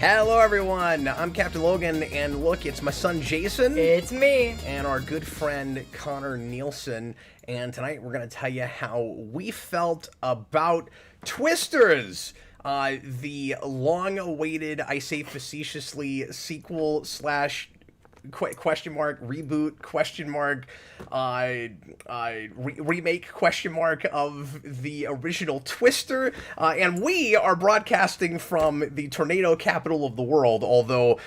Hello everyone, I'm Captain Logan, and look, it's my son Jayson. It's me. And our good friend Connor Nielsen, and tonight we're going to tell you how we felt about Twisters, the long-awaited, I say facetiously, sequel slash question mark reboot question mark remake question mark of the original Twister, and we are broadcasting from the tornado capital of the world, although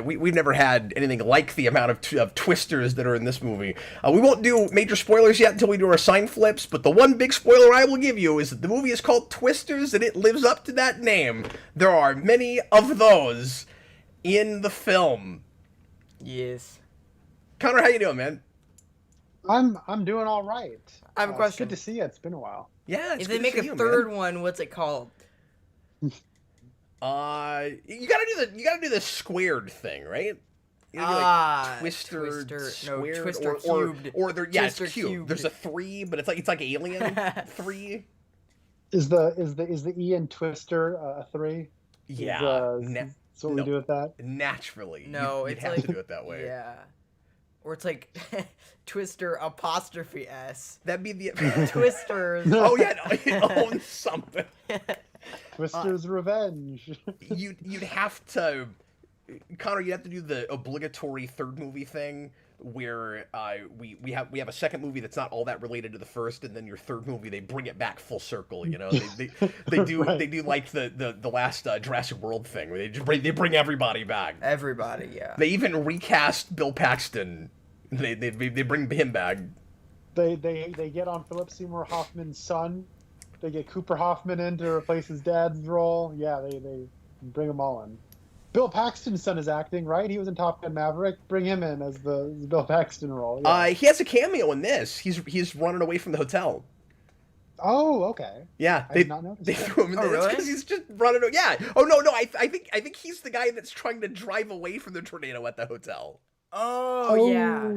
we've never had anything like the amount of Twisters that are in this movie. We won't do major spoilers yet until we do our sign flips, but the one big spoiler I will give you is that the movie is called Twisters and it lives up to that name. There are many of those in the film. Yes. Connor, how you doing, man? I'm doing all right. I have a question. It's good to see you. It's been a while. Yeah, it's If good they make to a see you, third man. one, what's it called? You gotta do the squared thing, right? You gotta do, like, Twister squared, no, Twister or cubed. or there, yeah, Twister it's cubed. cubed. There's a 3, but it's like Alien 3. Is the E in Twister a 3? Yeah, So we do with that. naturally. No, you'd it's have like to do it that way. Yeah. Or it's like Twister apostrophe S. That'd be the Twisters. Oh yeah, no, it owns something. Twister's Revenge. You'd have to, Connor. You'd have to do the obligatory third movie thing where we have a second movie that's not all that related to the first, and then your third movie they bring it back full circle. You know, they do Right. they do like the last Jurassic World thing where they bring everybody back. Everybody, yeah. They even recast Bill Paxton. They bring him back. They get on Philip Seymour Hoffman's son. They get Cooper Hoffman in to replace his dad's role. Yeah, they bring them all in. Bill Paxton's son is acting, right? He was in Top Gun Maverick. Bring him in as the Bill Paxton role. Yeah. He has a cameo in this. He's running away from the hotel. Oh, okay. Yeah, I did not notice they that. threw him in there. Oh, really? Because he's just running. Yeah. Oh no. I think he's the guy that's trying to drive away from the tornado at the hotel. Oh, yeah.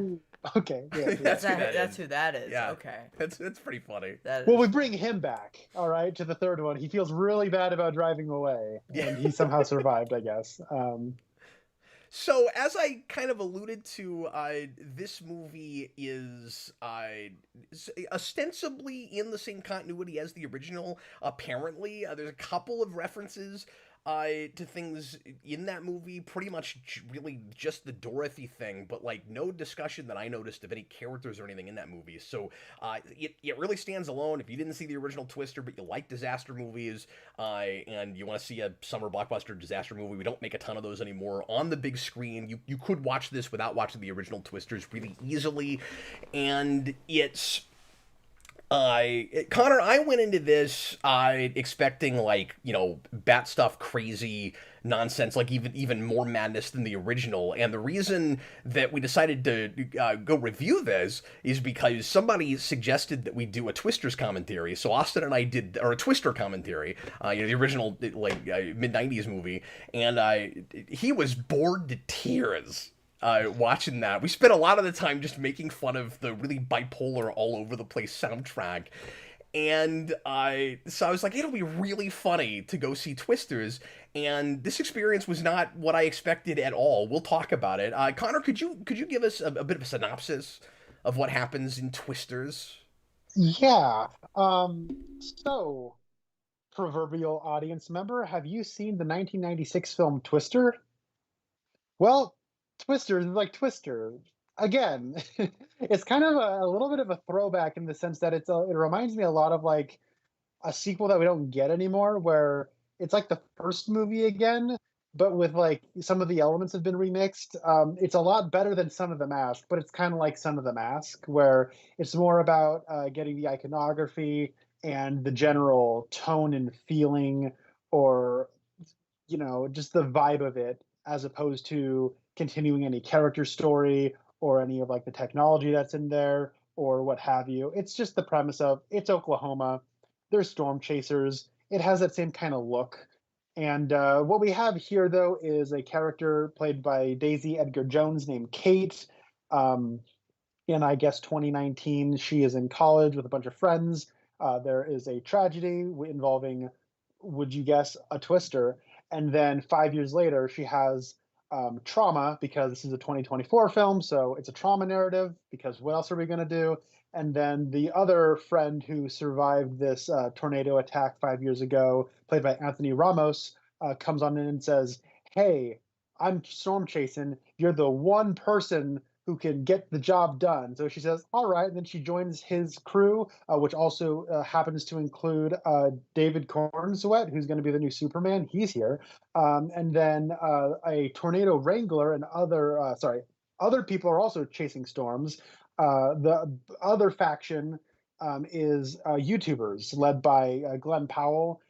Okay. Yeah. That's who that That's is. who that is. Yeah. Okay. That's pretty funny. That is. Well, we bring him back, all right, to the third one. He feels really bad about driving away, and he somehow survived, I guess. So, as I kind of alluded to, this movie is ostensibly in the same continuity as the original. Apparently, there's a couple of references to things in that movie, pretty much really just the Dorothy thing, but like no discussion that I noticed of any characters or anything in that movie. So it really stands alone. If you didn't see the original Twister, but you like disaster movies, and you want to see a summer blockbuster disaster movie, we don't make a ton of those anymore on the big screen. You could watch this without watching the original Twisters really easily, and it's... Connor, I went into this expecting, like, you know, bat stuff, crazy nonsense, like even more madness than the original. And the reason that we decided to go review this is because somebody suggested that we do a Twisters commentary. So Austin and I did, or a Twister commentary, the original like mid-90s movie, and he was bored to tears. Watching that. We spent a lot of the time just making fun of the really bipolar, all over the place soundtrack. And so I was like, it'll be really funny to go see Twisters. And this experience was not what I expected at all. We'll talk about it. Connor, could you give us a bit of a synopsis of what happens in Twisters? Yeah. So, proverbial audience member, have you seen the 1996 film Twister? Well, Twister is like Twister. Again, it's kind of a little bit of a throwback in the sense that it reminds me a lot of like a sequel that we don't get anymore, where it's like the first movie again, but with like some of the elements have been remixed. It's a lot better than Son of the Mask, but it's kind of like Son of the Mask, where it's more about getting the iconography and the general tone and feeling, or just the vibe of it, as opposed to continuing any character story or any of like the technology that's in there or what have you. It's just the premise of it's Oklahoma, there's storm chasers, it has that same kind of look. And what we have here, though, is a character played by Daisy Edgar Jones named Kate. In, I guess, 2019, she is in college with a bunch of friends. There is a tragedy involving, would you guess, a twister. and then 5 years later, she has trauma because this is a 2024 film, so it's a trauma narrative. Because what else are we going to do? And then the other friend who survived this tornado attack 5 years ago, played by Anthony Ramos, comes on in and says, "Hey, I'm Storm Chasen. You're the one person who can get the job done." So she says, "All right." And then she joins his crew, which also happens to include David Cornsweet, who's going to be the new Superman. He's here. And then a tornado wrangler and other people are also chasing storms. The other faction is YouTubers led by Glenn Powell.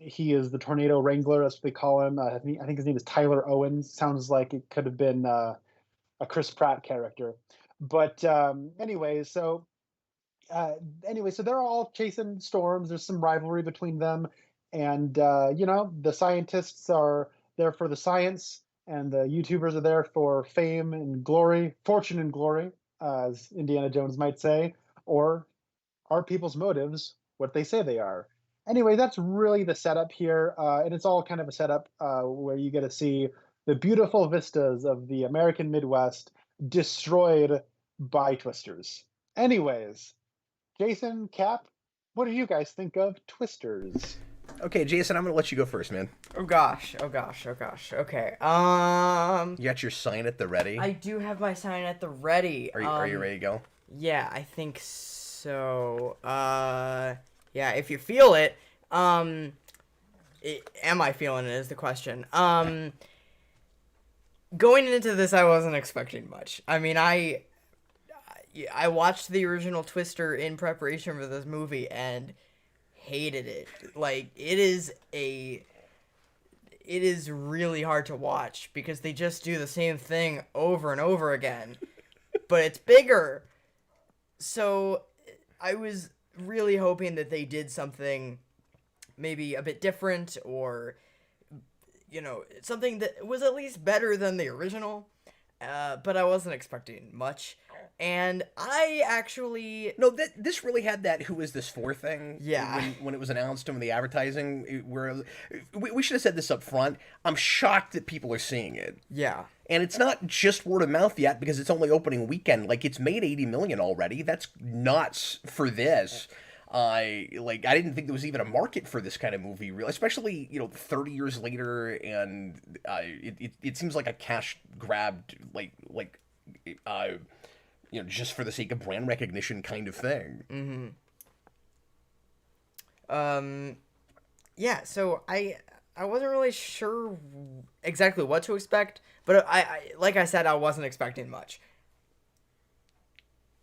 He is the tornado wrangler. That's what they call him. I think his name is Tyler Owens. Sounds like it could have been a Chris Pratt character. But so they're all chasing storms. There's some rivalry between them, and the scientists are there for the science, and the YouTubers are there for fame and glory, fortune and glory, as Indiana Jones might say. Or are people's motives what they say they are? Anyway, that's really the setup here, and it's all kind of a setup where you get to see the beautiful vistas of the American Midwest destroyed by twisters. Anyways, Jason, Cap, what do you guys think of Twisters? Okay, Jason, I'm gonna let you go first, man. Oh gosh. Okay. You got your sign at the ready. I do have my sign at the ready. Are you ready to go? Yeah, I think so. Yeah, if you feel it. Am I feeling it is the question. Going into this, I wasn't expecting much. I mean, I watched the original Twister in preparation for this movie and hated it. Like, it is really hard to watch because they just do the same thing over and over again, but it's bigger. So I was really hoping that they did something maybe a bit different, or something that was at least better than the original. But I wasn't expecting much. And I actually... No, this really had that "who is this for" thing. Yeah. When it was announced in the advertising, where we should have said this up front. I'm shocked that people are seeing it. Yeah. And it's not just word of mouth yet, because it's only opening weekend. Like, it's made $80 million already. That's nuts for this. I didn't think there was even a market for this kind of movie, especially 30 years later, and it seems like a cash grab, just for the sake of brand recognition kind of thing. Yeah. So I wasn't really sure exactly what to expect, but I like I said, I wasn't expecting much.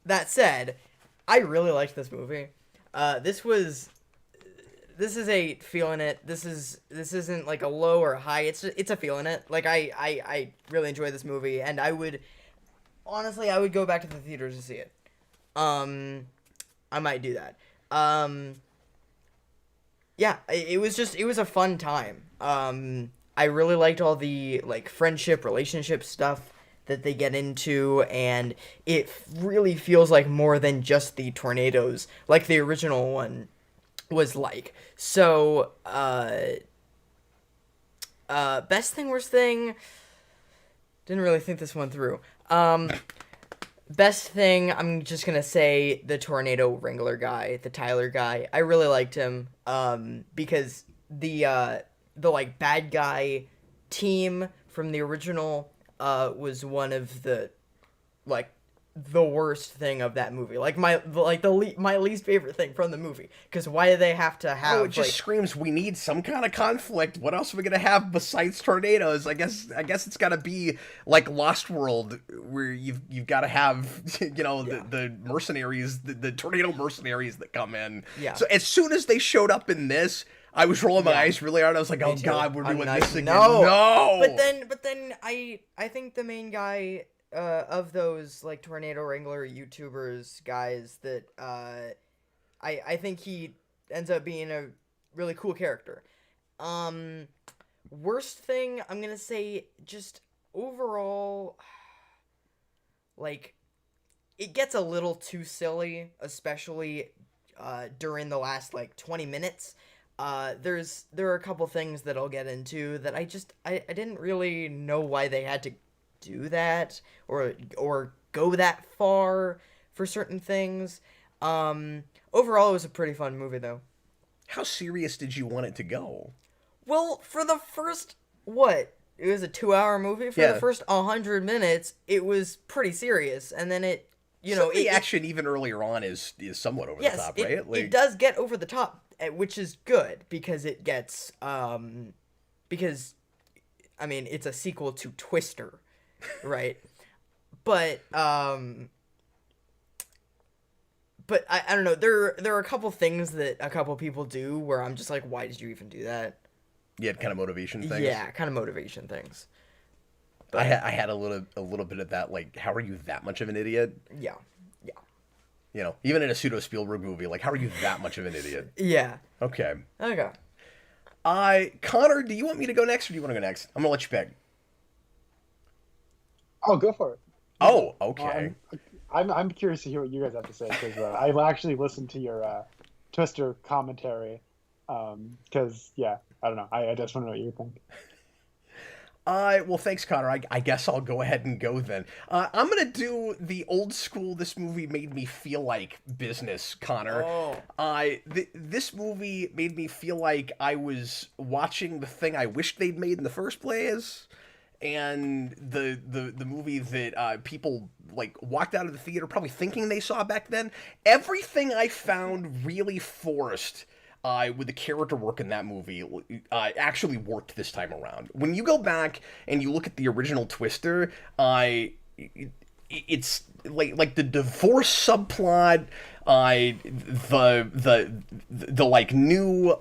That said, I really liked this movie. This is a feeling it. This isn't like a low or high. It's a feeling it. Like I really enjoy this movie, and I would go back to the theaters to see it. I might do that. Yeah, it was a fun time. I really liked all the friendship, relationship stuff that they get into, and it really feels like more than just the tornadoes, like the original one was like. So, best thing, worst thing, didn't really think this one through. Best thing, I'm just gonna say the tornado wrangler guy, the Tyler guy. I really liked him, because the bad guy team from the original was one of the worst thing of that movie. My least favorite thing from the movie. Because why do they have to have? Oh, it just screams, we need some kind of conflict. What else are we gonna have besides tornadoes? I guess it's gotta be like Lost World, where you've got to have the mercenaries, the tornado mercenaries that come in. Yeah. So as soon as they showed up in this, I was rolling my eyes really hard. I was like, "Oh God, we're doing this again." No. But then I think the main guy of those tornado wrangler YouTubers guys that I think he ends up being a really cool character. Worst thing, I'm gonna say just overall, it gets a little too silly, especially during the last 20 minutes. there are a couple things that I'll get into that I didn't really know why they had to do that or go that far for certain things. Overall, it was a pretty fun movie though. How serious did you want it to go? Well, for the first what? It was a 2-hour movie. For the Yeah. first 100 minutes, it was pretty serious, and then Some of the action even earlier on is somewhat over the top, right? it does get over the top, which is good because it gets because I mean it's a sequel to Twister, right? but I don't know. There are a couple things that a couple people do where I'm just like, why did you even do that? Yeah, kind of motivation things. Yeah, kind of motivation things. I had a little bit of that. Like, how are you that much of an idiot? Yeah, yeah, You know, even in a pseudo Spielberg movie, like, how are you that much of an idiot? yeah. Okay. Okay. Connor, do you want me to go next, or do you want to go next? I'm gonna let you pick. Oh, go for it. Oh, okay. I'm curious to hear what you guys have to say because I've actually listened to your Twister commentary. Because yeah, I don't know. I just want to know what you think. Well, thanks, Connor. I guess I'll go ahead and go then. I'm gonna do the old school. This movie made me feel like business, Connor. Oh. This movie made me feel like I was watching the thing I wished they'd made in the first place, and the movie that people like walked out of the theater probably thinking they saw back then. Everything I found really forced with the character work in that movie actually worked this time around. When you go back and you look at the original Twister, it's like the divorce subplot, the like new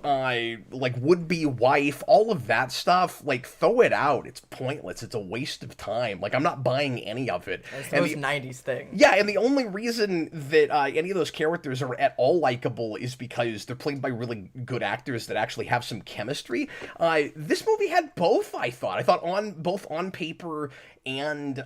like would be wife, all of that stuff. Like throw it out. It's pointless. It's a waste of time. Like I'm not buying any of it. It's the most 90s thing. Yeah, and the only reason that any of those characters are at all likable is because they're played by really good actors that actually have some chemistry. This movie had both, I thought. I thought on both on paper and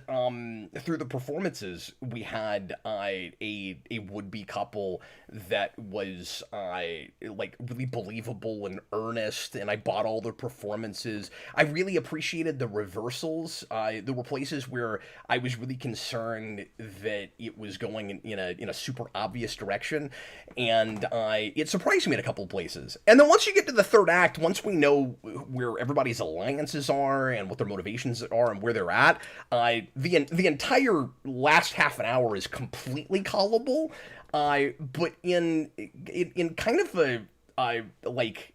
through the performances, we had a would-be couple that was like really believable and earnest, and I bought all their performances. I really appreciated the reversals. There were places where I was really concerned that it was going in a super obvious direction, and it surprised me in a couple of places. And then once you get to the third act, once we know where everybody's alliances are and what their motivations are and where they're at, the entire last half an hour is completely callable. But in kind of a like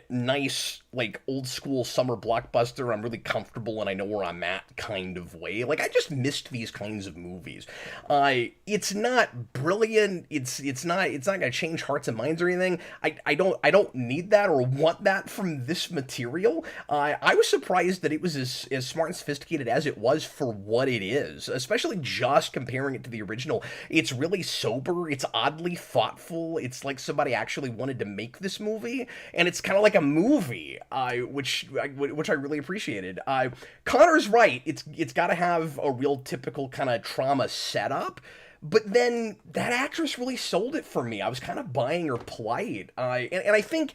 nice like old school summer blockbuster, I'm really comfortable and I know where I'm at kind of way. Like I just missed these kinds of movies. It's not brilliant. It's not gonna change hearts and minds or anything. I don't need that or want that from this material. I was surprised that it was as smart and sophisticated as it was for what it is, especially just comparing it to the original. It's really sober. It's oddly thoughtful. It's like somebody actually wanted to make this movie, and it's kind of like a movie, which I really appreciated. Connor's right. It's got to have a real typical kind of trauma setup, but then that actress really sold it for me. I was kind of buying her plight. And I think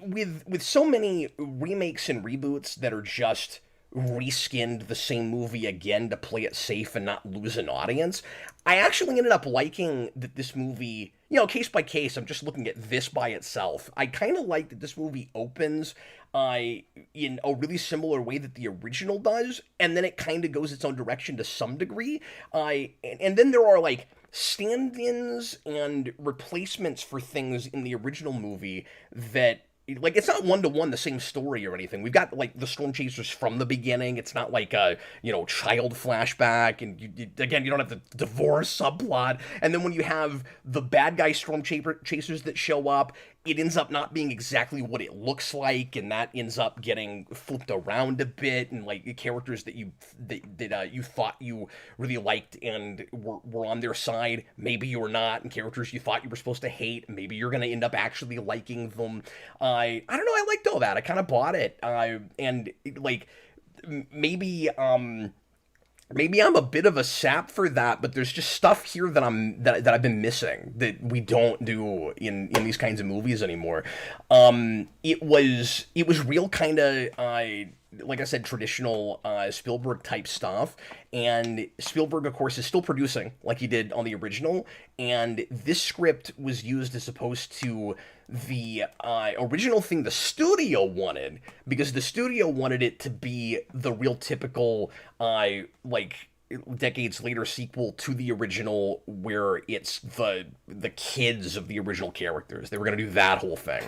with so many remakes and reboots that are just reskinned the same movie again to play it safe and not lose an audience, I actually ended up liking that this movie, you know, case by case, I'm just looking at this by itself. I kind of like that this movie opens in a really similar way that the original does, and then it kind of goes its own direction to some degree. And then there are like stand-ins and replacements for things in the original movie that, like, it's not one-to-one the same story or anything. We've got, like, the Storm Chasers from the beginning. It's not like a, child flashback, and again, you don't have the divorce subplot. And then when you have the bad guy Storm Chasers that show up, it ends up not being exactly what it looks like, and that ends up getting flipped around a bit, and like the characters that you thought you really liked and were on their side, maybe you were not, and characters you thought you were supposed to hate, maybe you're gonna end up actually liking them. I don't know, I liked all that. I kind of bought it, and like maybe maybe I'm a bit of a sap for that, but there's just stuff here that I've been missing that we don't do in these kinds of movies anymore. It was real kind of like I said, traditional Spielberg type stuff, and Spielberg, of course, is still producing like he did on the original, and this script was used as opposed to the original thing the studio wanted, because the studio wanted it to be the real typical like decades later sequel to the original, where it's the kids of the original characters. They were going to do that whole thing,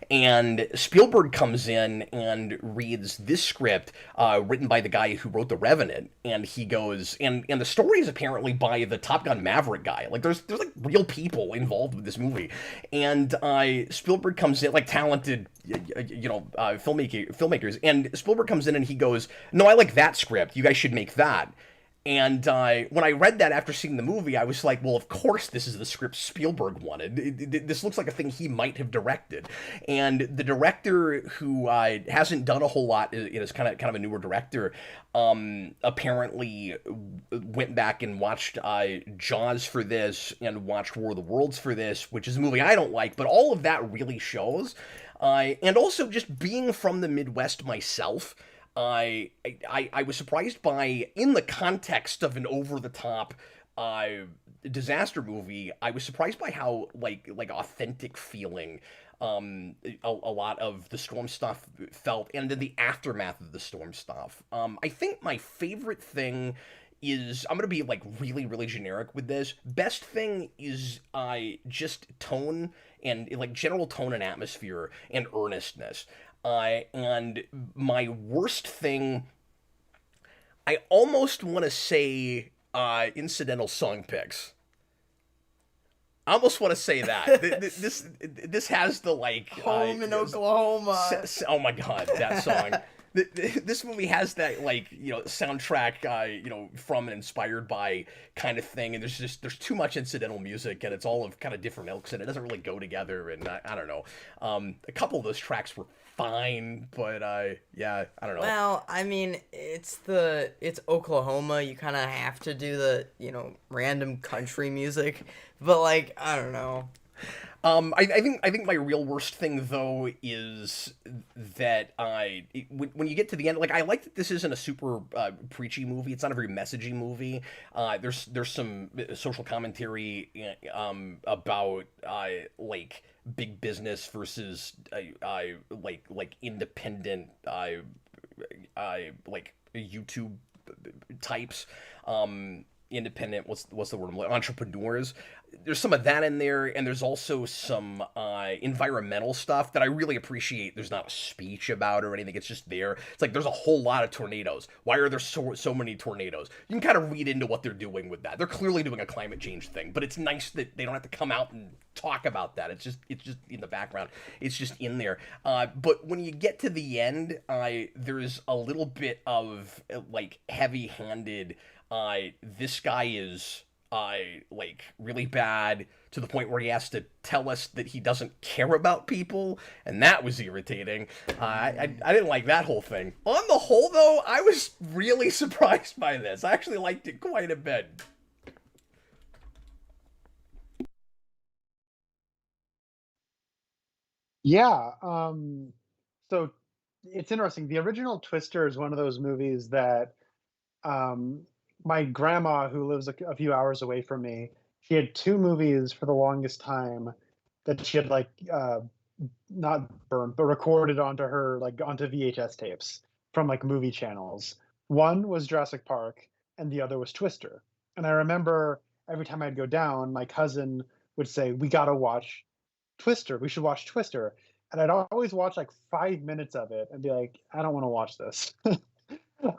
and Spielberg comes in and reads this script written by the guy who wrote The Revenant, and he goes, and the story is apparently by the Top Gun Maverick guy. Like there's like real people involved with this movie, and Spielberg comes in, like talented filmmakers, and Spielberg comes in and he goes, no, I like that script, you guys should make that. And when I read that after seeing the movie, I was like, well, of course this is the script Spielberg wanted. This looks like a thing he might have directed. And the director, who hasn't done a whole lot, is kind of a newer director, apparently went back and watched Jaws for this, and watched War of the Worlds for this, which is a movie I don't like, but all of that really shows. And also, just being from the Midwest myself, I was surprised by, in the context of an over the top disaster movie, I was surprised by how like authentic feeling a lot of the storm stuff felt, and then the aftermath of the storm stuff. I think my favorite thing is, I'm gonna be like really generic with this. Best thing is just tone, and like general tone and atmosphere and earnestness. And my worst thing, I almost want to say incidental song picks. I almost want to say that. This has the like Home in Oklahoma. Oh my god, that song. This movie has that, like, soundtrack, from and inspired by kind of thing, and there's too much incidental music, and it's all of kind of different ilks, and it doesn't really go together, and I don't know. A couple of those tracks were fine, but yeah, I don't know. Well, I mean, it's Oklahoma. You kind of have to do the random country music, but like I don't know. I think my real worst thing though is that when you get to the end, like, I like that this isn't a super preachy movie. It's not a very messagey movie. There's some social commentary about like big business versus like independent like YouTube types. Independent, what's the word, like entrepreneurs. There's some of that in there, and there's also some environmental stuff that I really appreciate. There's not a speech about or anything, it's just there. It's like, there's a whole lot of tornadoes. Why are there so many tornadoes? You can kind of read into what they're doing with that. They're clearly doing a climate change thing, but it's nice that they don't have to come out and talk about that. It's just in the background. It's just in there. But when you get to the end, there's a little bit of like heavy-handed, this guy is like really bad, to the point where he has to tell us that he doesn't care about people, and that was irritating. I didn't like that whole thing. On the whole, though, I was really surprised by this. I actually liked it quite a bit. Yeah. So it's interesting. The original Twister is one of those movies that um, my grandma, who lives a few hours away from me, she had two movies for the longest time that she had like not burned, but recorded onto her, like onto VHS tapes from like movie channels. One was Jurassic Park, and the other was Twister. And I remember every time I'd go down, my cousin would say, "We gotta watch Twister. We should watch Twister." And I'd always watch like 5 minutes of it and be like, "I don't want to watch this."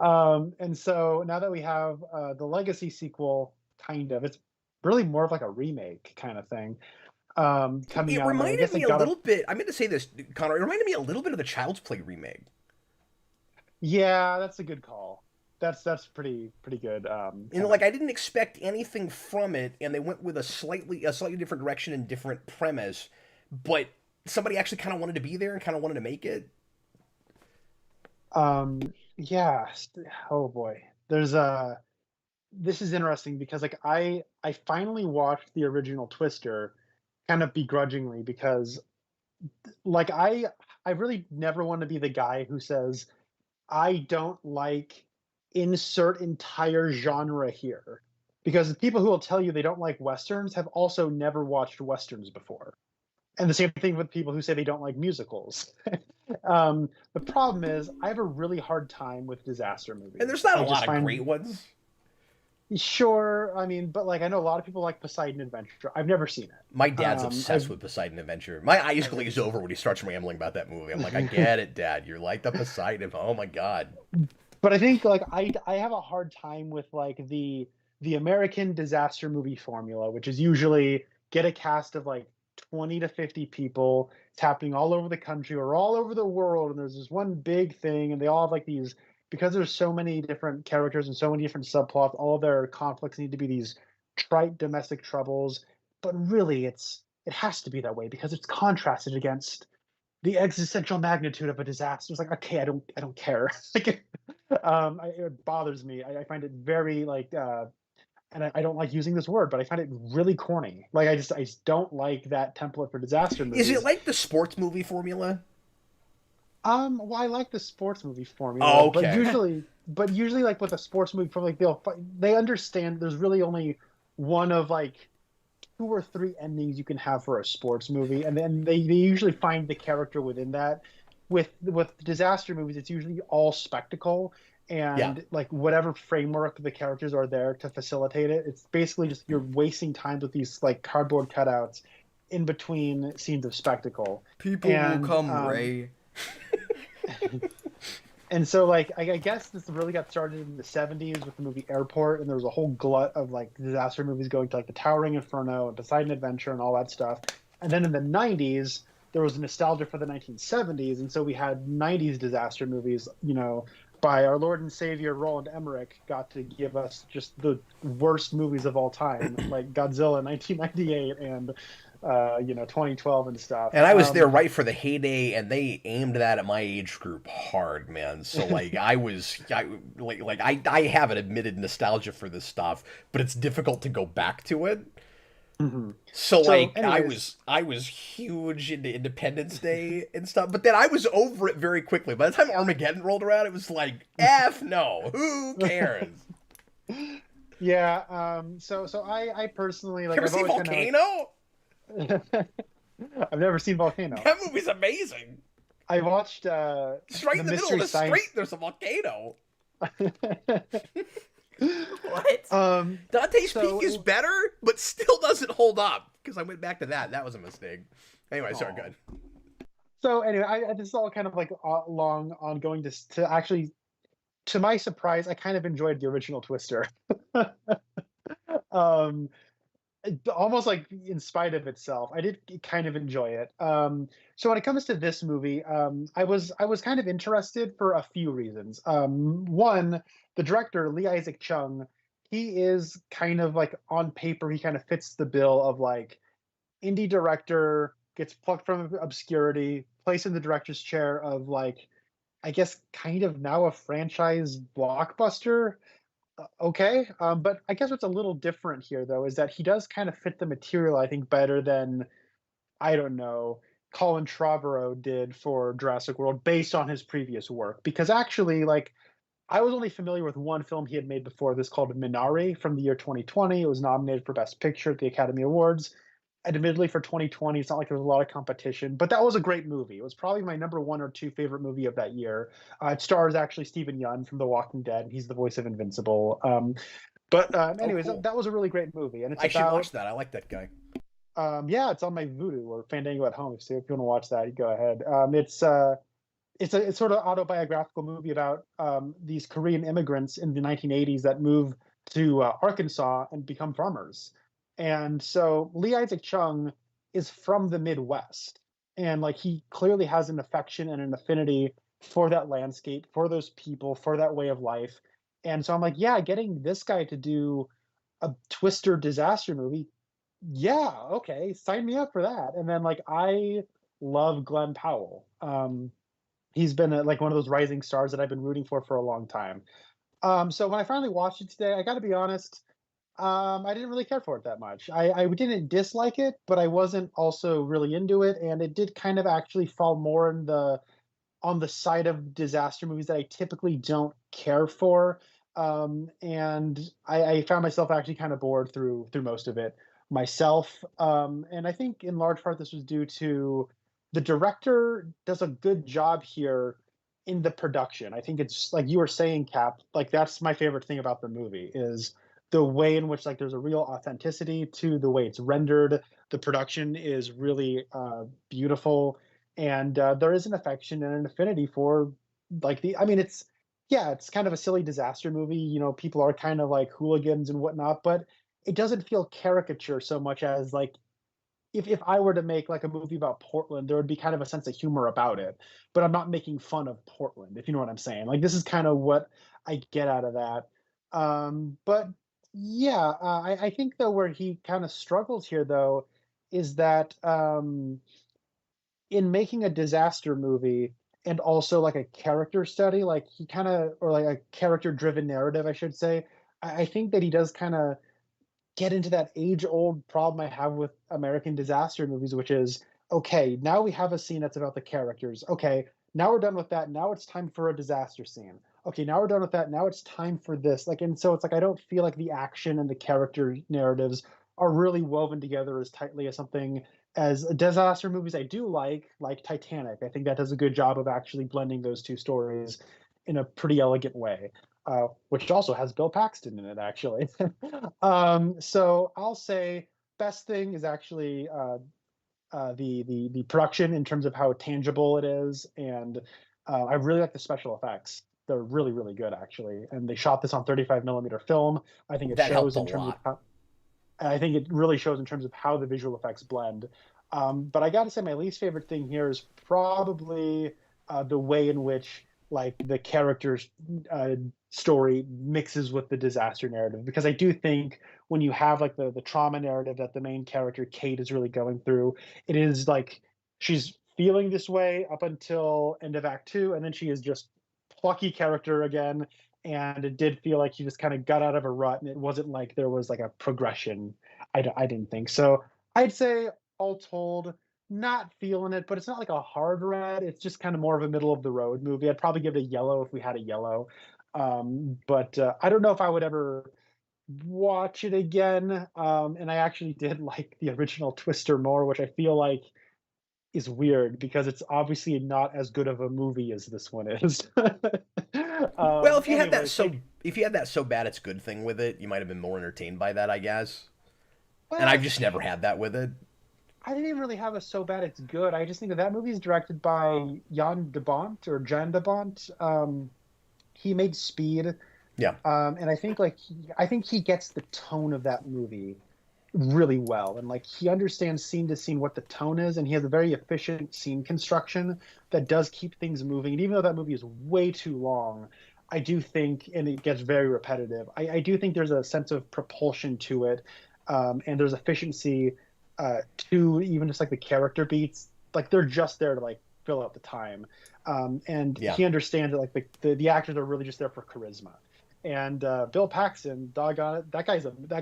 And so now that we have the Legacy sequel, kind of, it's really more of like a remake kind of thing, coming It out. And I reminded guess me it a got a little bit. I meant to say this, Connor. It reminded me a little bit of the Child's Play remake. Yeah, that's a good call. That's pretty good. And like, I didn't expect anything from it, and they went with a slightly different direction and different premise, but somebody actually kind of wanted to be there and kind of wanted to make it. Yeah. Oh boy, there's a this is interesting because like I finally watched the original Twister kind of begrudgingly because like I really never want to be the guy who says I don't like insert entire genre here. Because the people who will tell you they don't like westerns have also never watched westerns before. And the same thing with people who say they don't like musicals. The problem is, I have a really hard time with disaster And there's movies. not I a just lot of great find, ones. sure, I mean, but like I know a lot of people like Poseidon Adventure. I've never seen My it. dad's obsessed I've with Poseidon Adventure. My eyes Never glaze seen over it. when he starts rambling about that movie. I'm like, I get it, Dad. You're like the Poseidon. Oh my god. but I think like I have a hard time with like the American disaster movie formula, which is usually get a cast of like 20 to 50 people. It's happening all over the country or all over the world, and there's this one big thing, and they all have like these because there's so many different characters and so many different subplots. All of their conflicts need to be these trite domestic troubles, but really it has to be that way because it's contrasted against the existential magnitude of a disaster. It's like, okay, I don't care. Like, it bothers me. I find it very like, and I don't like using this word, but I find it really corny. Like, I just don't like that template for disaster Is it movies. like the sports movie formula? Well, I like the sports movie formula, Oh, but okay. usually, like with a sports movie from like they understand there's really only one of like two or three endings you can have for a sports movie, and then they usually find the character within that. With disaster movies, it's usually all spectacle Yeah. and like whatever framework the characters are there to facilitate it. It's basically just you're wasting time with these like cardboard cutouts in between scenes of spectacle. People will And come, Ray. and so like I guess this really got started in the 70s with the movie Airport, and there was a whole glut of like disaster movies going to like the Towering Inferno and Poseidon Adventure and all that stuff. And then in the 90s there was nostalgia for the 1970s, and so we had 90s disaster movies, by our Lord and Savior Roland Emmerich got to give us just the worst movies of all time, like Godzilla 1998 and 2012 and stuff. And I was there right for the heyday, and they aimed that at my age group hard, man. So like, I have an admitted nostalgia for this stuff, but it's difficult to go back to it. Mhm. So So, like, anyways, I was huge into Independence Day and stuff, but then I was over it very quickly. By the time Armageddon rolled around, it was like, F no, who cares? yeah. So I personally You like ever I've see always kind of like Volcano? I've never seen Volcano. That movie's amazing. I watched It's right the in the middle of Mystery the Science. street. There's a volcano. What? Dante's Peak is So better, but still doesn't hold up because I went back to that. That was a mistake. Anyway, sorry, Aw. good. so anyway, this is all kind of like long ongoing. To actually, to my surprise, I kind of enjoyed the original Twister. um, Almost like in spite of itself, I did kind of enjoy it. So when it comes to this movie, I was kind of interested for a few reasons. One, the director Lee Isaac Chung, he is kind of like on paper, he kind of fits the bill of like indie director, gets plucked from obscurity, placed in the director's chair of like I guess kind of now a franchise blockbuster. Okay, but I guess what's a little different here, though, is that he does kind of fit the material, I think, better than I don't know Colin Trevorrow did for Jurassic World, based on his previous work. Because actually, like, I was only familiar with one film he had made before this called Minari from the year 2020. It was nominated for Best Picture at the Academy Awards. Admittedly, for 2020, it's not like there was a lot of competition, but that was a great movie. It was probably my number one or two favorite movie of that year. It stars actually Stephen Yeun from The Walking Dead, and he's the voice of Invincible. But Oh, anyways, cool. that was a really great movie, and it's I should about watch that. I like that guy. yeah, it's on my Vudu or Fandango at home. So if you want to watch that, you go ahead. It's sort of autobiographical movie about these Korean immigrants in the 1980s that move to Arkansas and become farmers. And so Lee Isaac Chung is from the Midwest, and like he clearly has an affection and an affinity for that landscape, for those people, for that way of life. And so I'm like, yeah, getting this guy to do a Twister disaster movie, yeah, okay, sign me up for that. And then like I love Glenn Powell. He's been like one of those rising stars that I've been rooting for a long time. So when I finally watched it today, I got to be honest, I didn't really care for it that much. I didn't dislike it, but I wasn't also really into it, and it did kind of actually fall more in the on the side of disaster movies that I typically don't care for. And I found myself actually kind of bored through most of it myself. And I think in large part this was due to the director does a good job here in the production. I think it's like you were saying, Cap, like that's my favorite thing about the movie is the way in which like there's a real authenticity to the way it's rendered. The production is really beautiful, and there is an affection and an affinity for like the I mean it's yeah, it's kind of a silly disaster movie, you know, people are kind of like hooligans and whatnot, but it doesn't feel caricature so much as like if I were to make like a movie about Portland, there would be kind of a sense of humor about it, but I'm not making fun of Portland, if you know what I'm saying. Like this is kind of what I get out of that. But yeah, I think though where he kind of struggles here though is that in making a disaster movie and also like a character study, like he kind of, or like a character driven narrative, I should say. I think that he does kind of get into that age old problem I have with American disaster movies, which is okay, now we have a scene that's about the characters. Okay, now we're done with that. Now it's time for a disaster scene. Okay, now we're done with that. Now it's time for this. Like, and so it's like I don't feel like the action and the character narratives are really woven together as tightly as something as disaster movies I do like Titanic. I think that does a good job of actually blending those two stories in a pretty elegant way, which also has Bill Paxton in it, actually. So I'll say best thing is actually the production in terms of how tangible it is, and I really like the special effects. They're really really good actually, and they shot this on 35 millimeter film. I think it That helped shows a in terms of lot. how, I think it really shows in terms of how the visual effects blend. But I got to say, my least favorite thing here is probably the way in which like the character's uh, story mixes with the disaster narrative. Because I do think when you have like the trauma narrative that the main character Kate is really going through, it is like she's feeling this way up until end of Act Two, and then she is just plucky character again, and it did feel like he just kind of got out of a rut, and it wasn't like there was like a progression. I didn't think so. I'd say all told, not feeling it, but it's not like a hard red. It's just kind of more of a middle of the road movie. I'd probably give it a yellow if we had a yellow. But I don't know if I would ever watch it again. And I actually did like the original Twister more, which I feel like is weird because it's obviously not as good of a movie as this one is. Well, if you had that Anyways, so thank. if you had that so bad it's good thing with it, you might have been more entertained by that, I guess. And I've Well, just never had that with it. I didn't even really have a so bad it's good. I just think that that movie is directed by Jan de Bont or Jan de Bont. He made Speed, Yeah. and I think like I think he gets the tone of that movie really well, and like he understands scene to scene what the tone is, and he has a very efficient scene construction that does keep things moving. And even though that movie is way too long, I do think, and it gets very repetitive, I do think there's a sense of propulsion to it, and there's efficiency to even just like the character beats, like they're just there to like fill out the time, and Yeah. he understands that like the actors are really just there for charisma. And Bill Paxton, doggone it, that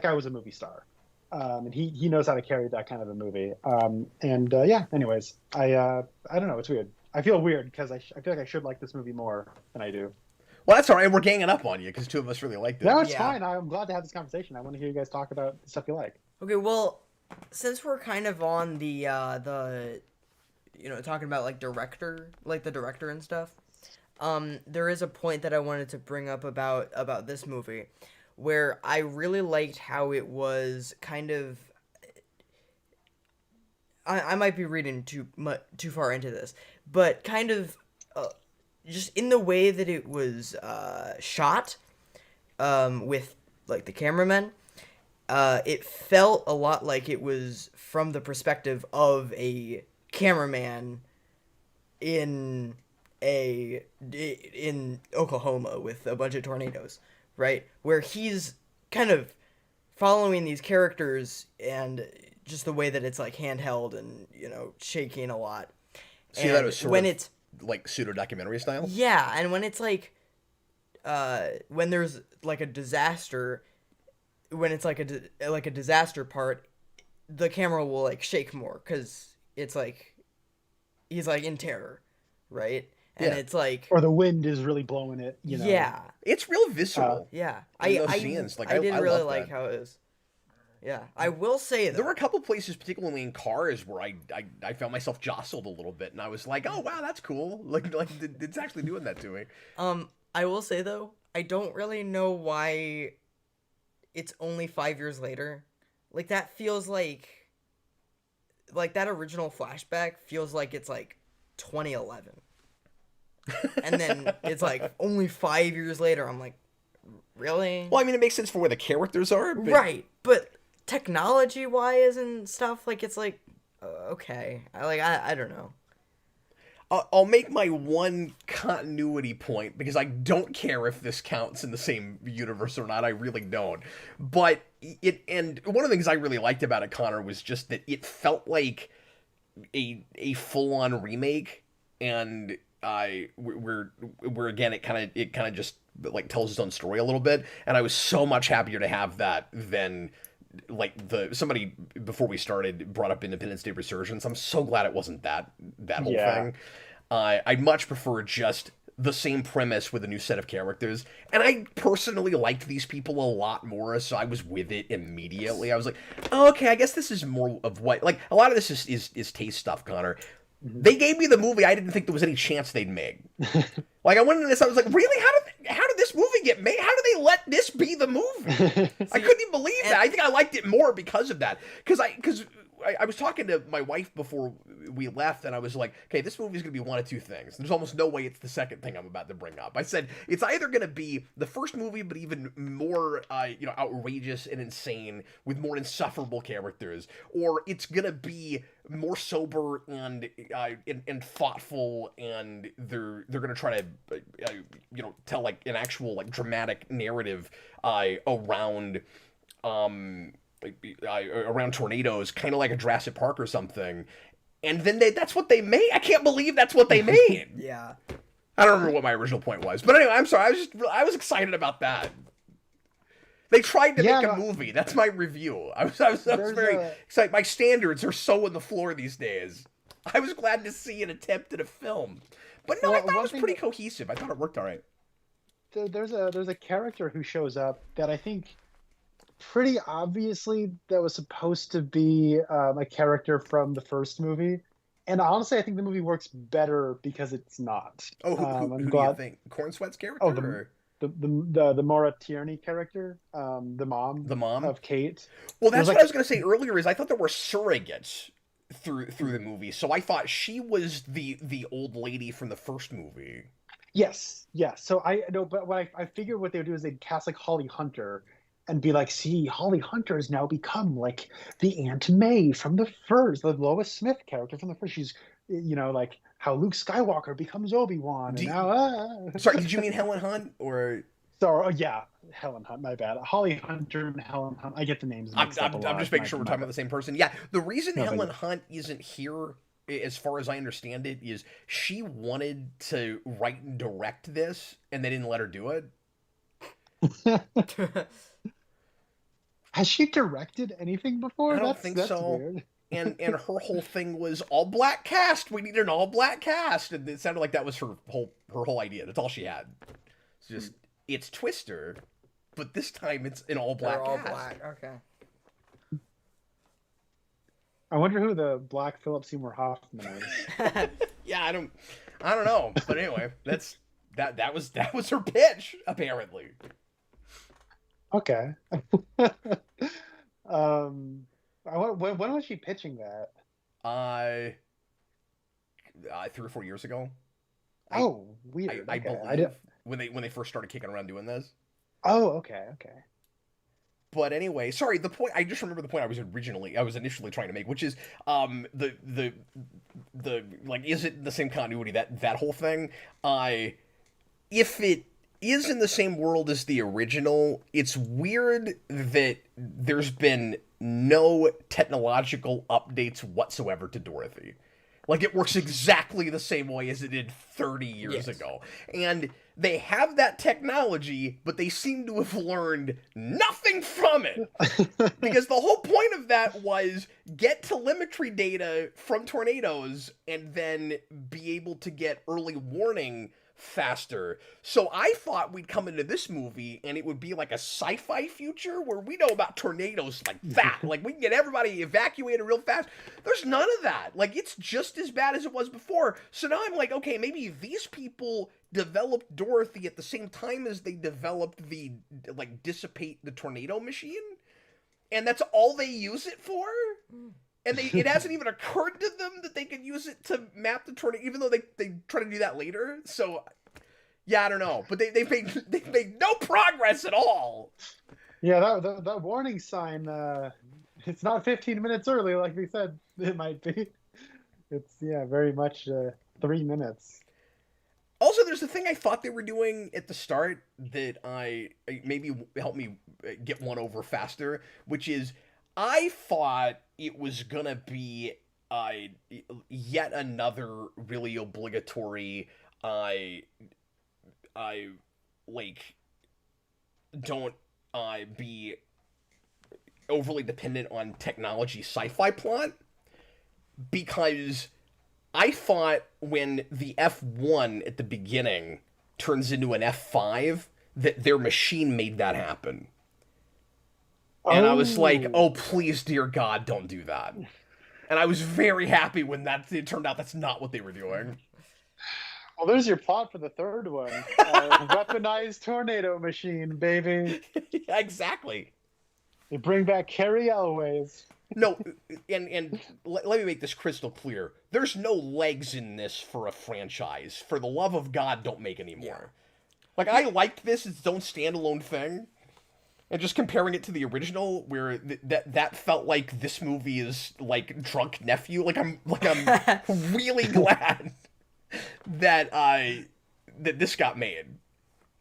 guy was a movie star, and he knows how to carry that kind of a movie. And yeah, anyways, I don't know, it's weird. I feel weird because I feel like I should like this movie more than I do. Well, that's all right. We're ganging up on you because two of us really liked it. No, it's Yeah. fine. I'm glad to have this conversation. I want to hear you guys talk about the stuff you like. Okay, well, since we're kind of on the talking about like the director and stuff, there is a point that I wanted to bring up about this movie where I really liked how it was kind of I might be reading too far into this, but kind of just in the way that it was shot with like the cameramen. It felt a lot like it was from the perspective of a cameraman in in Oklahoma with a bunch of tornadoes, right? Where he's kind of following these characters and just the way that it's like handheld and shaking a lot. See, that And was sort when of it's like pseudo documentary style. yeah, and when it's like when there's like a disaster, when it's like a disaster part, the camera will like shake more because it's like he's like in terror, right? And Yeah. it's like, Or the wind is really blowing it, you know. yeah, It's real visceral. yeah. In those scenes. Like, I did I really love like that. how it was. Yeah, I will say There were though. a couple places, particularly in cars, where I found myself jostled a little bit, and I was like, "Oh wow, that's cool!" Like it's actually doing that to me. I will say though, I don't really know why it's only 5 years later. Like that feels like that original flashback feels like it's like 2011. And then it's like only 5 years later. I'm like, really? Well, I mean, it makes sense for where the characters are, but Right, but technology wise and stuff, like it's like okay. I don't know. I'll make my one continuity point because I don't care if this counts in the same universe or not. I really don't. But and one of the things I really liked about it, Connor, was just that it felt like a full on remake, and we're again it kind of just like tells its own story a little bit, and I was so much happier to have that than like somebody before we started brought up Independence Day Resurgence. I'm so glad it wasn't that whole Yeah. thing. I'd much prefer just the same premise with a new set of characters, and I personally liked these people a lot more, so I was with it immediately. I was like, oh, okay, I guess this is more of what, like, a lot of this is taste stuff, Connor. They gave me the movie I didn't think there was any chance they'd make. Like, I went into this, I was like, really? How did this movie get made? How did they let this be the movie? I couldn't even believe that. I think I liked it more because of that. Because I was talking to my wife before we left, and I was like, okay, this movie's going to be one of two things. There's almost no way it's the second thing I'm about to bring up. I said, it's either going to be the first movie, but even more, outrageous and insane with more insufferable characters, or it's going to be more sober and thoughtful, and they're going to try to, tell like an actual like dramatic narrative around around tornadoes, kind of like a Jurassic Park or something. And then that's what they made. I can't believe that's what they made. Yeah. I don't remember what my original point was, but anyway, I'm sorry. I was excited about that. They tried to make a movie. That's my review. I was very excited. My standards are so on the floor these days. I was glad to see an attempt at a film, but no, I thought it was pretty cohesive. I thought it worked all right. There's a character who shows up that I think pretty obviously that was supposed to be a character from the first movie, and honestly I think the movie works better because it's not. Oh, who do you think? Corn Sweat's character? Oh, the Maura Tierney character, the mom of Kate. Well, that's what I was going to say earlier. Is I thought there were surrogates through the movie, so I thought she was the old lady from the first movie. Yes. So I know, but what I figured what they would do is they'd cast like Holly Hunter and be like, see, Holly Hunter has now become like the Aunt May from the Lois Smith character from the first. She's, like how Luke Skywalker becomes Obi-Wan. Sorry, did you mean Helen Hunt or? Sorry, yeah, Helen Hunt. My bad. Holly Hunter and Helen Hunt. I get the names mixed up a lot. I'm just making sure we're talking about the same person. Yeah, the reason Helen Hunt isn't here, as far as I understand it, is she wanted to write and direct this, and they didn't let her do it. Has she directed anything before? I don't think so. Weird. and her whole thing was all black cast. We need an all black cast, and it sounded like that was her whole idea. That's all she had. It's just it's Twister, but this time it's an all black cast. All black. Okay. I wonder who the Black Philip Seymour Hoffman is. Yeah, I don't know, but anyway, that was her pitch apparently. Okay. When was she pitching that? 3 or 4 years ago. Weird. I believe when they first started kicking around doing this. Oh, okay. But anyway, sorry. The point I just remember the point I was initially trying to make, which is the like, is it the same continuity, that whole thing? If it is in the same world as the original, it's weird that there's been no technological updates whatsoever to Dorothy. Like, it works exactly the same way as it did 30 years ago. And they have that technology, but they seem to have learned nothing from it. Because the whole point of that was get telemetry data from tornadoes and then be able to get early warning faster. So I thought we'd come into this movie and it would be like a sci-fi future where we know about tornadoes like that. Like, we can get everybody evacuated real fast. There's none of that. Like, it's just as bad as it was before. So now I'm like, okay, maybe these people developed Dorothy at the same time as they developed the, like, dissipate the tornado machine. And that's all they use it for? And it hasn't even occurred to them that they could use it to map the tornado, even though they try to do that later. So, yeah, I don't know. But they've made no progress at all. Yeah, that warning sign, it's not 15 minutes early like they said it might be. It's, very much 3 minutes. Also, there's a thing I thought they were doing at the start that maybe helped me get one over faster, which is I thought it was gonna be yet another really obligatory don't be overly dependent on technology sci-fi plot, because I thought when the F1 at the beginning turns into an F5 that their machine made that happen. And I was like, oh, please, dear God, don't do that. And I was very happy when it turned out that's not what they were doing. Well, there's your plot for the third one. Weaponized tornado machine, baby. Yeah, exactly. They bring back Carrie Elways. No, and let me make this crystal clear. There's no legs in this for a franchise. For the love of God, don't make any more. Like, I liked this as its own standalone thing. And just comparing it to the original, where that felt like this movie is like Drunk Nephew. Like I'm really glad that that this got made,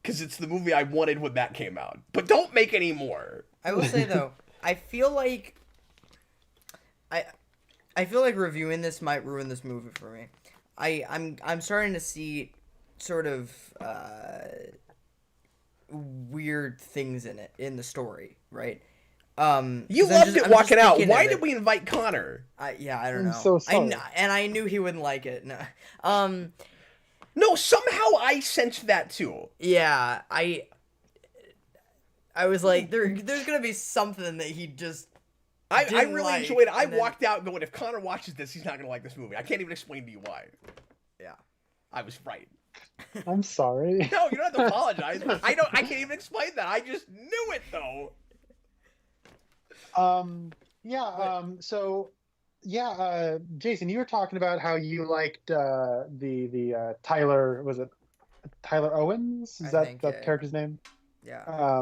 because it's the movie I wanted when that came out. But don't make any more. I will say though, I feel like reviewing this might ruin this movie for me. I'm starting to see sort of weird things in the story, right? You loved it walking out. Why did we invite Connor? I don't know. I'm so sorry. I knew he wouldn't like it. No. No, somehow I sensed that too. Yeah, I was like, there's gonna be something that he just. I really like, enjoyed it. I walked out going, if Connor watches this, he's not gonna like this movie. I can't even explain to you why. Yeah, I was right. I'm sorry. No, you don't have to apologize. I can't even explain that. I just knew it though. Jayson, you were talking about how you liked the Tyler, was it Tyler Owens? Is that character's name? Yeah.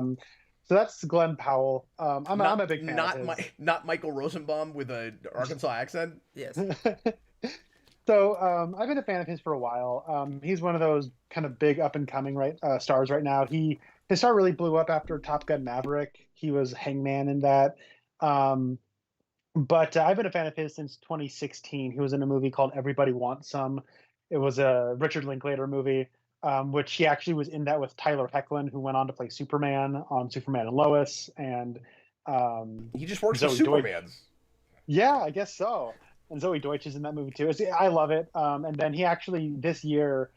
So that's Glenn Powell. I'm a big fan of his. Not Michael Rosenbaum with an Arkansas accent. Yes. So I've been a fan of his for a while. He's one of those kind of big up and coming stars right now. His star really blew up after Top Gun Maverick. He was Hangman in that. But I've been a fan of his since 2016. He was in a movie called Everybody Wants Some. It was a Richard Linklater movie, which he actually was in that with Tyler Hoechlin, who went on to play Superman on Superman and Lois. And he just works with Supermans. Yeah, I guess so. And Zoe Deutsch is in that movie too. I love it. And then he actually this year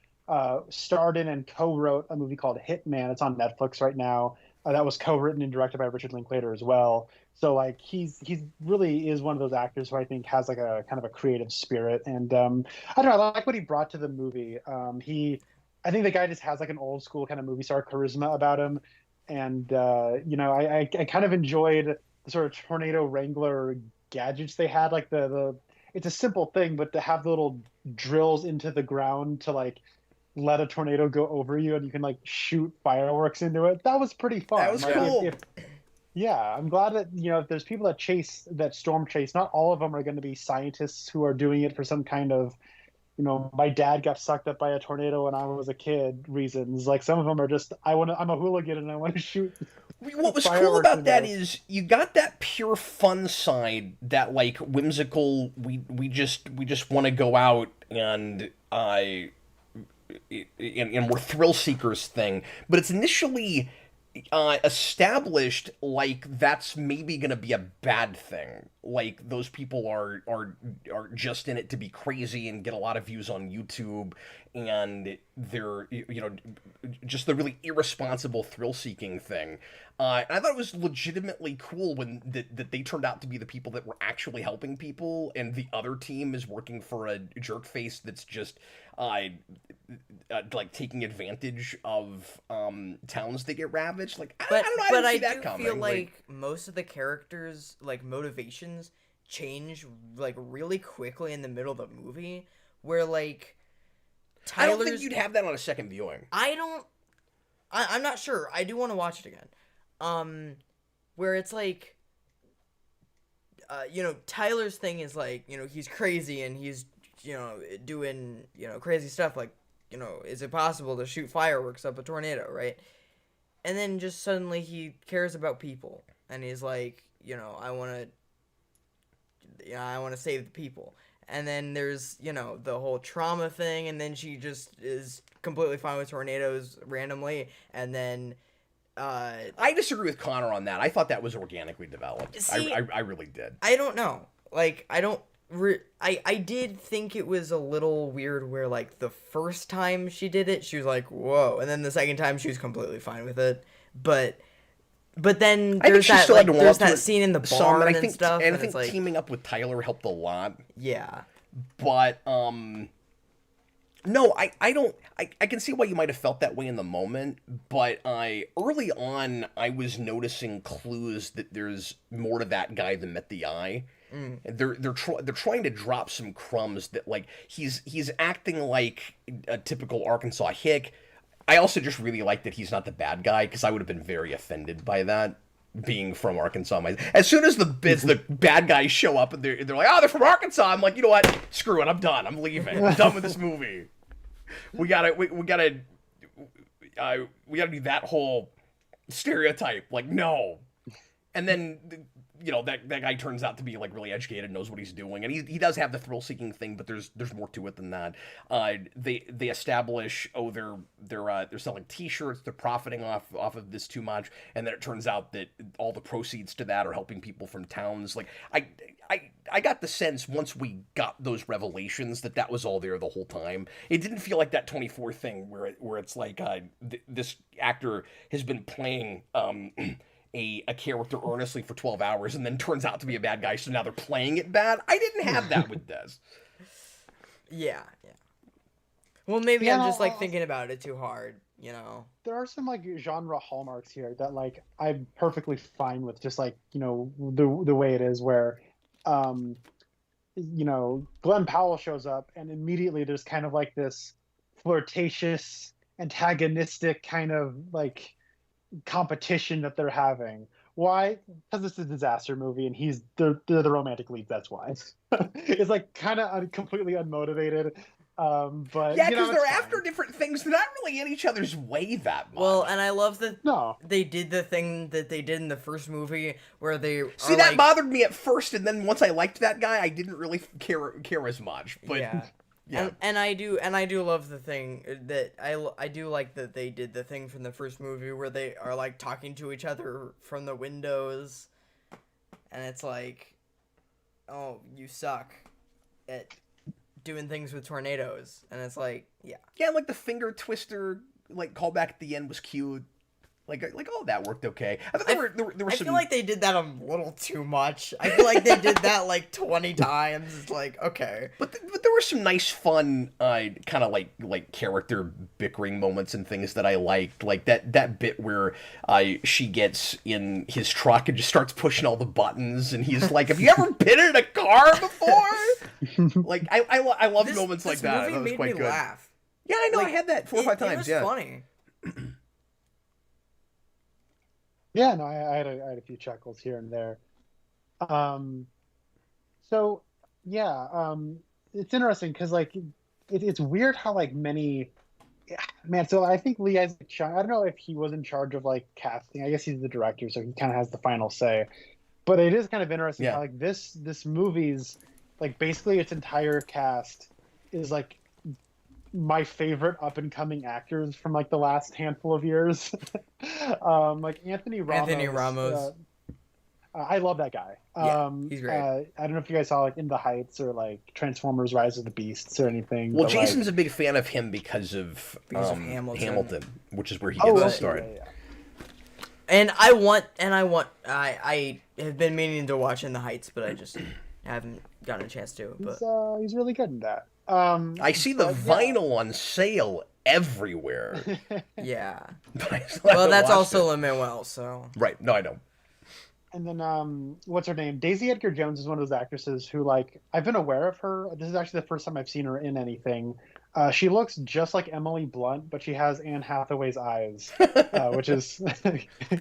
starred in and co-wrote a movie called Hitman. It's on Netflix right now. That was co-written and directed by Richard Linklater as well. So like he's really is one of those actors who I think has like a kind of a creative spirit. And I don't know, I like what he brought to the movie. I think the guy just has like an old school kind of movie star charisma about him. And I kind of enjoyed the sort of tornado wrangler gadgets they had, like it's a simple thing, but to have the little drills into the ground to like let a tornado go over you and you can like shoot fireworks into it. That was pretty fun. That was cool. I'm glad that, if there's people that storm chase, not all of them are going to be scientists who are doing it for some kind of, my dad got sucked up by a tornado when I was a kid reasons. Like some of them are just I'm a hooligan and I want to shoot What was cool fireworks about into that us. is you got that pure fun side, that like whimsical. We just want to go out and we're thrill seekers thing. But it's initially established like that's maybe going to be a bad thing. Like those people are just in it to be crazy and get a lot of views on YouTube, and they're just the really irresponsible thrill seeking thing. And I thought it was legitimately cool when that they turned out to be the people that were actually helping people, and the other team is working for a jerk face that's just uh, like taking advantage of towns that get ravaged. Like I don't know, I But didn't I see that do coming. feel like most of the characters like motivations change like really quickly in the middle of the movie, where like I don't think Tyler's you'd have that on a second viewing. I don't I'm not sure. I do want to watch it again. Where it's like Tyler's thing is like, he's crazy and he's, doing, crazy stuff like, is it possible to shoot fireworks up a tornado, right? And then just suddenly he cares about people and he's like, I want to save the people. And then there's, the whole trauma thing, and then she just is completely fine with tornadoes randomly, and then I disagree with Connor on that. I thought that was organically developed. See, I really did. I don't know. Like, I don't. I did think it was a little weird where, like, the first time she did it, she was like, whoa. And then the second time, she was completely fine with it. But then I think there's she that, still like, had to there's walk that through scene in the some, barn and and stuff. And I And think it's like, teaming up with Tyler helped a lot. yeah. But no, I don't. I can see why you might have felt that way in the moment, but I early on I was noticing clues that there's more to that guy than met the eye. They're trying to drop some crumbs that like he's acting like a typical Arkansas hick. I also just really like that he's not the bad guy, because I would have been very offended by that, being from Arkansas. As soon as the bad guys show up and they're like, oh, they're from Arkansas, I'm like, you know what? Screw it, I'm done. I'm leaving. I'm done with this movie. We gotta do that whole stereotype. Like, no. And then that guy turns out to be like really educated, knows what he's doing, and he does have the thrill seeking thing, but there's more to it than that. They establish, oh, they're selling T-shirts, they're profiting off of this too much, and then it turns out that all the proceeds to that are helping people from towns. Like I got the sense once we got those revelations that was all there the whole time. It didn't feel like that 24 thing where it's like this actor has been playing a character earnestly for 12 hours and then turns out to be a bad guy, so now they're playing it bad. I didn't have that with Des. Yeah. Well, maybe Yeah, I'm just like thinking about it too hard, there are some like genre hallmarks here that like I'm perfectly fine with, just like the way it is, where Glenn Powell shows up and immediately there's kind of like this flirtatious, antagonistic kind of like competition that they're having. Why? Because it's a disaster movie and they're the romantic leads. That's why. It's like kind of completely unmotivated. But Yeah, because they're it's after fine. different things. They're not really in each other's way that much. Well, and I love that No, they did the thing that they did in the first movie where they See, are that like, bothered me at first, and then once I liked that guy, I didn't really care as much. But yeah. yeah. And I do love the thing that I do like that they did the thing from the first movie where they are like talking to each other from the windows, and it's like, oh, you suck at doing things with tornadoes, and it's like, yeah. Yeah, like the finger twister, like callback at the end was cute. Like all that worked okay. I thought there were I some. feel like they did that a little too much. I feel like they did that like 20 times. It's like, okay. But there were some nice, fun, kind of like character bickering moments and things that I liked. Like that bit where she gets in his truck and just starts pushing all the buttons, and he's like, "Have you ever been in a car before?" Like I love moments like that. This That movie was made quite me good. laugh. Yeah, I know. Like, I had that 4 or 5 times. It was Yeah. funny. yeah, no, I had a few chuckles here and there. Um, so yeah, it's interesting because like it's weird how like many. Yeah, man, so I think Lee Isaac Chung, I don't know if he was in charge of like casting. I guess he's the director, so he kind of has the final say. But it is kind of interesting Yeah. how like this movie's like basically its entire cast is like my favorite up and coming actors from like the last handful of years. Like Anthony Anthony Ramos, Ramos. I love that guy. Yeah, he's great. I don't know if you guys saw like In the Heights or like Transformers: Rise of the Beasts or anything, Well, but like, Jason's a big fan of him because of Hamilton. which is where he oh, gets his okay, start. yeah. And I have been meaning to watch In the Heights, but I just haven't gotten a chance to. But He's really good in that. I see the but, yeah. vinyl on sale everywhere. yeah. But I still Well, haven't that's watched also it. Lin-Manuel, so. Right. No, I know. And then what's her name? Daisy Edgar Jones is one of those actresses who like I've been aware of her. This is actually the first time I've seen her in anything. She looks just like Emily Blunt, but she has Anne Hathaway's eyes, which is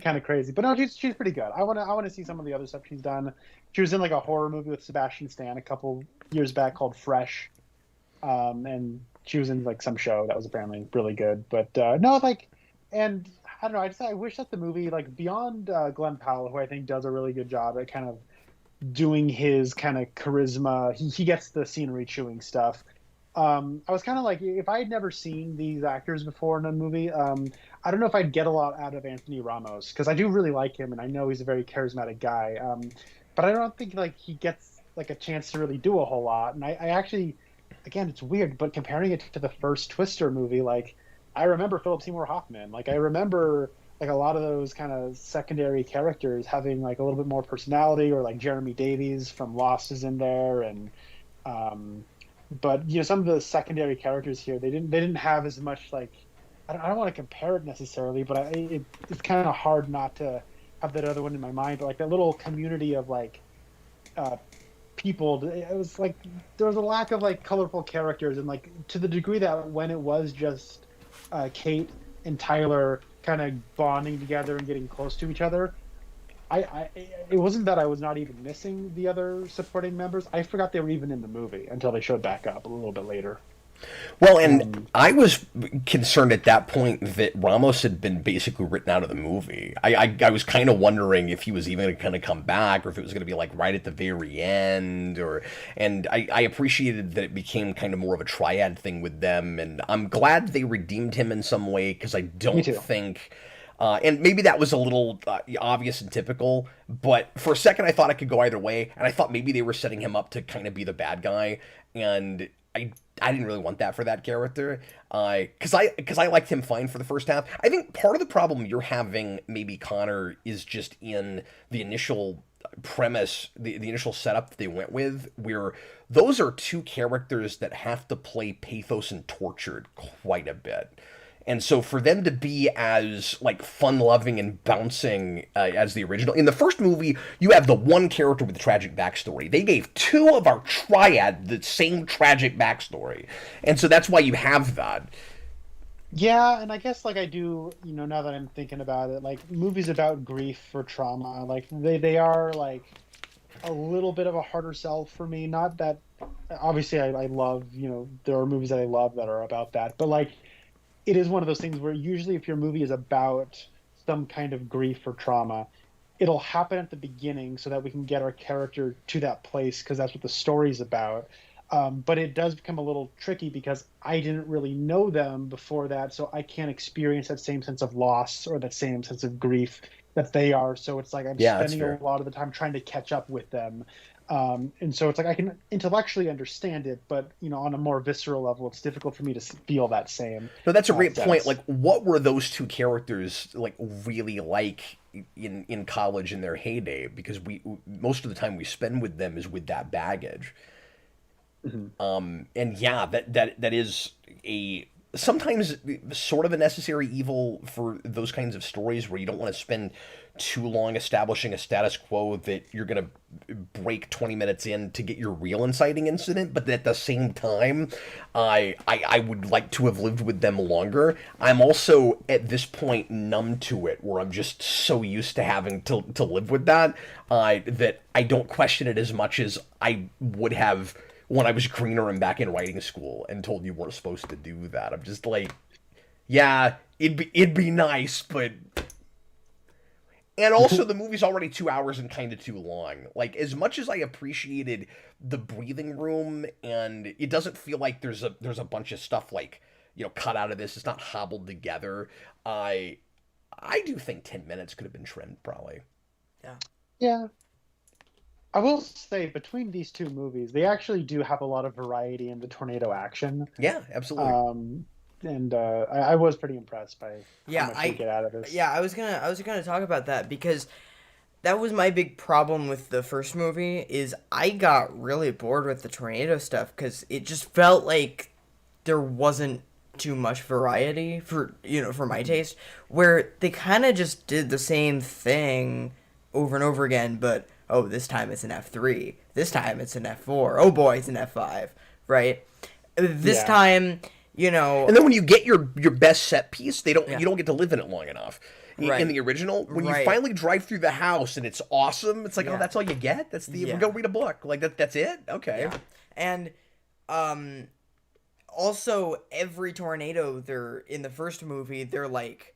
kind of crazy. But no, she's pretty good. I wanna see some of the other stuff she's done. She was in like a horror movie with Sebastian Stan a couple years back called Fresh, and she was in like some show that was apparently really good. But no, like, and I don't know. I wish that the movie, like, beyond Glenn Powell, who I think does a really good job at kind of doing his kind of charisma, he gets the scenery chewing stuff. I was kind of like, if I had never seen these actors before in a movie, I don't know if I'd get a lot out of Anthony Ramos, because I do really like him and I know he's a very charismatic guy. But I don't think like he gets like a chance to really do a whole lot. And I actually, again, it's weird, but comparing it to the first Twister movie, like, I remember Philip Seymour Hoffman. Like, I remember like a lot of those kind of secondary characters having like a little bit more personality, or like Jeremy Davies from Lost is in there, and but you know, some of the secondary characters here, they didn't have as much like, I don't want to compare it necessarily, but it's kind of hard not to have that other one in my mind. But like that little community of like people, it was like there was a lack of like colorful characters, and like to the degree that when it was just Kate and Tyler kind of bonding together and getting close to each other, it wasn't that I was not even missing the other supporting members. I forgot they were even in the movie until they showed back up a little bit later. Well, and I was concerned at that point that Ramos had been basically written out of the movie. I was kind of wondering if he was even going to kind of come back, or if it was going to be like right at the very end, and I appreciated that it became kind of more of a triad thing with them, and I'm glad they redeemed him in some way, because I don't think... and maybe that was a little obvious and typical, but for a second I thought it could go either way, and I thought maybe they were setting him up to kind of be the bad guy, and I didn't really want that for that character, because I liked him fine for the first half. I think part of the problem you're having, maybe, Connor, is just in the initial premise, the initial setup that they went with, where those are two characters that have to play pathos and tortured quite a bit. And so for them to be as, like, fun-loving and bouncing as the original... In the first movie, you have the one character with the tragic backstory. They gave two of our triad the same tragic backstory. And so that's why you have that. Yeah, and I guess, like, I do, you know, now that I'm thinking about it, like, movies about grief or trauma, like, they are, like, a little bit of a harder sell for me. Not that... Obviously, I love, you know, there are movies that I love that are about that. But, like, it is one of those things where usually if your movie is about some kind of grief or trauma, it'll happen at the beginning so that we can get our character to that place, because that's what the story's about. But it does become a little tricky because I didn't really know them before that, so I can't experience that same sense of loss or that same sense of grief that they are. So it's like I'm spending a lot of the time trying to catch up with them. And so it's like I can intellectually understand it, but you know, on a more visceral level, it's difficult for me to feel that same. No, that's a great point. Like, what were those two characters like really like in college in their heyday? Because we most of the time we spend with them is with that baggage. Mm-hmm. And yeah, that is a sometimes sort of a necessary evil for those kinds of stories, where you don't want to spend too long establishing a status quo that you're going to break 20 minutes in to get your real inciting incident, but at the same time, I would like to have lived with them longer. I'm also, at this point, numb to it, where I'm just so used to having to live with that, that I don't question it as much as I would have when I was greener and back in writing school and told you weren't supposed to do that. I'm just like, yeah, it'd be nice, but. And also, the movie's already 2 hours and kind of too long. Like, as much as I appreciated the breathing room, and it doesn't feel like there's a bunch of stuff like, cut out of this. It's not hobbled together. I do think 10 minutes could have been trimmed, probably. Yeah. Yeah. I will say, between these two movies, they actually do have a lot of variety in the tornado action. Yeah, absolutely. And I was pretty impressed by Yeah, how much they get out of this. Yeah, I was gonna talk about that because that was my big problem with the first movie is I got really bored with the tornado stuff because it just felt like there wasn't too much variety for my taste, where they kind of just did the same thing over and over again, but this time it's an F3, this time it's an F4, oh boy, it's an F5, right? This time, and then when you get your best set piece, you don't get to live in it long enough. Right. In the original, when you finally drive through the house and it's awesome, it's like, oh, that's all you get? We'll go read a book. Like, that's it? Okay. Yeah. And, also, every tornado in the first movie, they're, like,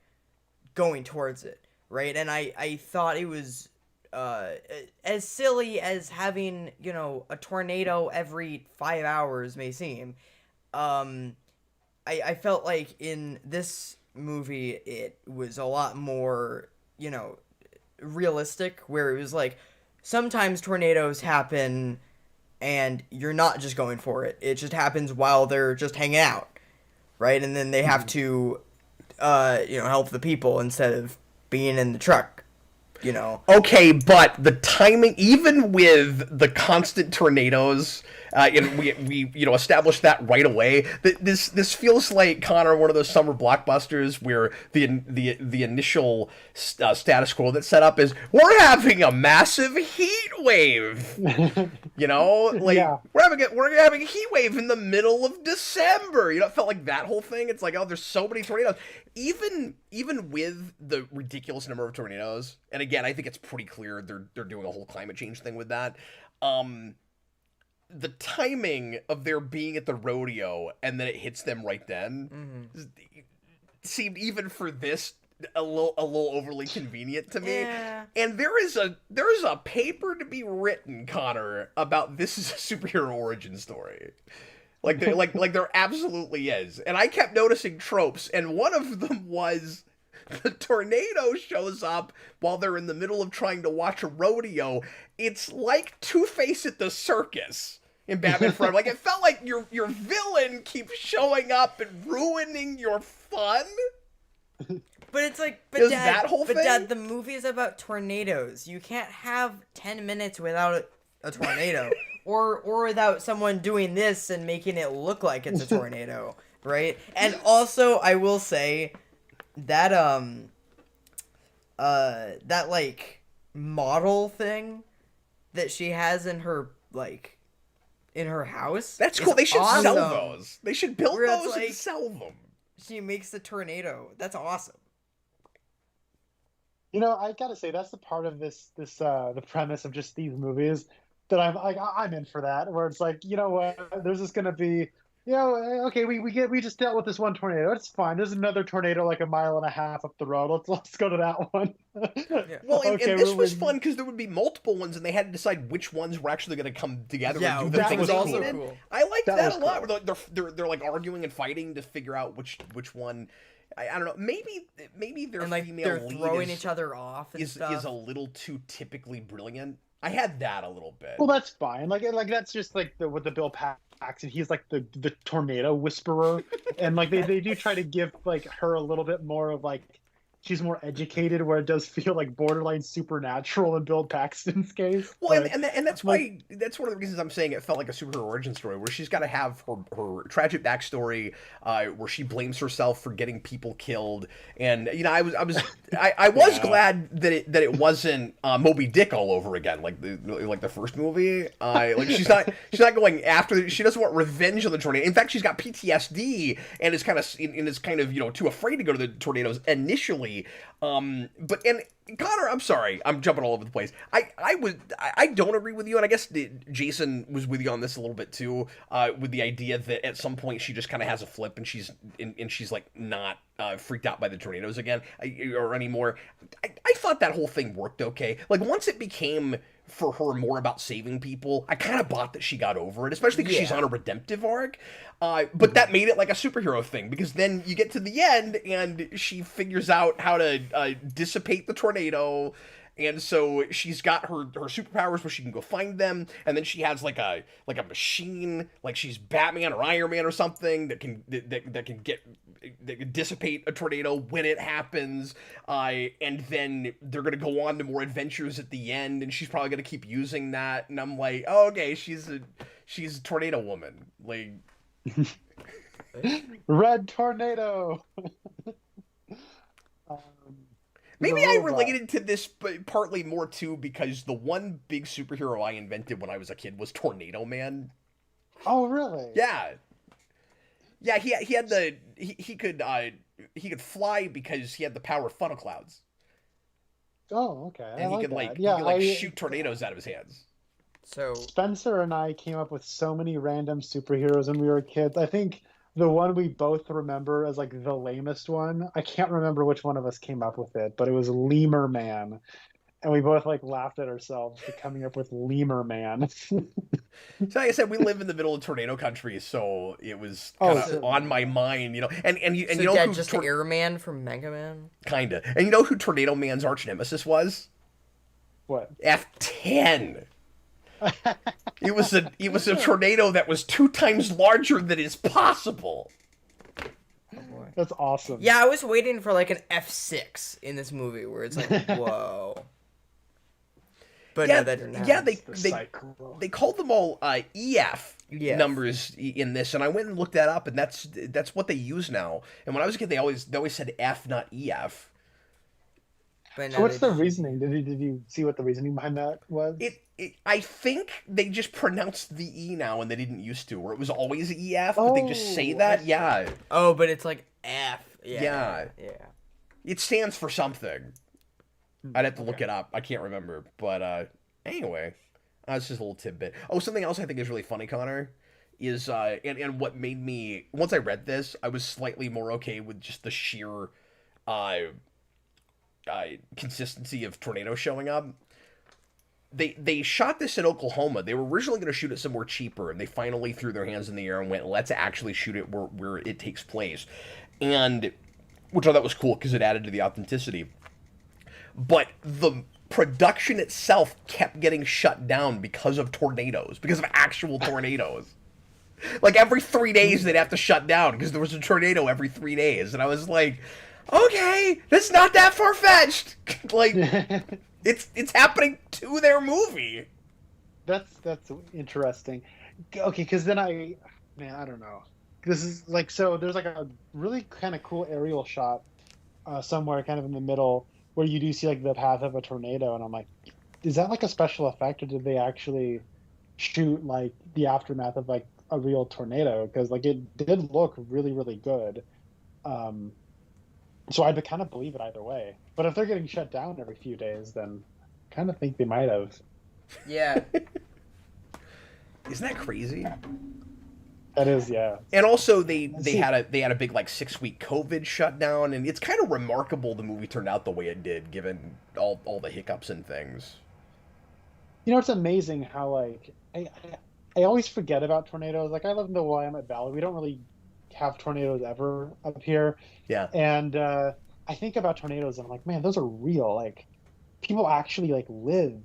going towards it, right? And I thought it was, as silly as having, a tornado every 5 hours may seem, I felt like in this movie it was a lot more, realistic, where it was like sometimes tornadoes happen and you're not just going for it. It just happens while they're just hanging out, right? And then they have to, help the people instead of being in the truck, Okay, but the timing, even with the constant tornadoes, and we established that right away. This feels like, Connor, one of those summer blockbusters where the initial status quo that's set up is we're having a massive heat wave. We're having a heat wave in the middle of December. It felt like that whole thing. It's like, oh, there's so many tornadoes. Even with the ridiculous number of tornadoes, and again, I think it's pretty clear they're doing a whole climate change thing with that. The timing of their being at the rodeo and then it hits them right then seemed, even for this, a little overly convenient to me. Yeah. And there is a paper to be written, Connor, about this is a superhero origin story. Like there absolutely is. And I kept noticing tropes, and one of them was the tornado shows up while they're in the middle of trying to watch a rodeo. It's like Two-Face at the circus in Batman Forever. Like, it felt like your villain keeps showing up and ruining your fun. But it's like, Dad, the movie is about tornadoes. You can't have 10 minutes without a tornado. or without someone doing this and making it look like it's a tornado, right? And also, I will say that that like model thing that she has in her house. That's cool. They should sell those. They should build those and sell them. She makes the tornado. That's awesome. I gotta say, that's the part of the premise of just these movies that I'm in for that, where it's like, there's just gonna be, okay, we just dealt with this one tornado. It's fine. There's another tornado like a mile and a half up the road. Let's go to that one. Yeah. Well, and this was fun because there would be multiple ones, and they had to decide which ones were actually going to come together and do the things was they also needed. cool. I liked that a lot. Cool. Where they're like arguing and fighting to figure out which one. I don't know. Maybe their female they're lead throwing each other off and is stuff. a little too typically brilliant. I had that a little bit. Well, that's fine. Like that's just like with the Bill Paxton. He's like the tornado whisperer, and like they do try to give like her a little bit more of like she's more educated, where it does feel like borderline supernatural in Bill Paxton's case. Well, and that's why that's one of the reasons I'm saying it felt like a superhero origin story, where she's got to have her tragic backstory, where she blames herself for getting people killed, and I was glad that it wasn't Moby Dick all over again, like the first movie. Like she's not going after. She doesn't want revenge on the tornado. In fact, she's got PTSD and is kind of too afraid to go to the tornadoes initially. exactly. But and Connor, I'm sorry, I'm jumping all over the place. I don't agree with you, and I guess Jayson was with you on this a little bit too, with the idea that at some point she just kind of has a flip and she's like not freaked out by the tornadoes again or anymore. I thought that whole thing worked okay. Like once it became for her more about saving people, I kind of bought that she got over it, especially because she's on a redemptive arc. But that made it like a superhero thing, because then you get to the end and she figures out how to dissipate the tornado, and so she's got her superpowers where she can go find them, and then she has like a machine, like she's Batman or Iron Man or something that can dissipate a tornado when it happens, and then they're gonna go on to more adventures at the end, and she's probably gonna keep using that, and I'm like, oh, okay, she's a tornado woman, like. Red tornado. Maybe I related to this partly more too because the one big superhero I invented when I was a kid was Tornado Man. Oh, really? Yeah. Yeah, he had he could fly because he had the power of funnel clouds. Oh, okay. And he could shoot tornadoes out of his hands. So Spencer and I came up with so many random superheroes when we were kids. I think the one we both remember as like the lamest one, I can't remember which one of us came up with it, but it was Lemur Man. And we both like laughed at ourselves for coming up with Lemur Man. So like I said, we live in the middle of tornado country, so it was kind of on my mind, you know. And you know Dad, who just Airman from Mega Man? Kinda. And you know who Tornado Man's arch nemesis was? What? F10. It was a tornado that was 2 times larger than is possible. That's awesome. Yeah, I was waiting for like an F6 in this movie where it's like, whoa. But no, that didn't happen. Yeah, they called them all EF numbers in this, and I went and looked that up, and that's what they use now. And when I was a kid, they always said F, not EF. So what's the reasoning? Did you see what the reasoning behind that was? I think they just pronounced the E now, and they didn't used to, where it was always EF, but they just say that. Yeah. Oh, but it's like F. Yeah. It stands for something. I'd have to look it up. I can't remember. But anyway, that's just a little tidbit. Oh, something else I think is really funny, Connor, is and what made me, once I read this, I was slightly more okay with just the sheer consistency of tornadoes showing up. They shot this in Oklahoma. They were originally going to shoot it somewhere cheaper, and they finally threw their hands in the air and went, let's actually shoot it where it takes place. And which I thought was cool because it added to the authenticity. But the production itself kept getting shut down because of tornadoes, because of actual tornadoes. Like every 3 days they'd have to shut down because there was a tornado every 3 days. And I was like, okay, that's not that far-fetched. Like, it's happening to their movie. That's interesting. Okay, because then I don't know. This is like, so there's like a really kind of cool aerial shot somewhere kind of in the middle where you do see like the path of a tornado, and I'm like, is that like a special effect, or did they actually shoot like the aftermath of like a real tornado? Because like it did look really, really good. So I'd kind of believe it either way. But if they're getting shut down every few days, then I kind of think they might have. Yeah. Isn't that crazy? That is, yeah. And also they had a big like 6-week COVID shutdown, and it's kind of remarkable the movie turned out the way it did, given all the hiccups and things. You know, it's amazing how like I always forget about tornadoes. Like I live in the Willamette Valley. We don't really have tornadoes ever up here. Yeah. And I think about tornadoes and I'm like, man, those are real. Like people actually like live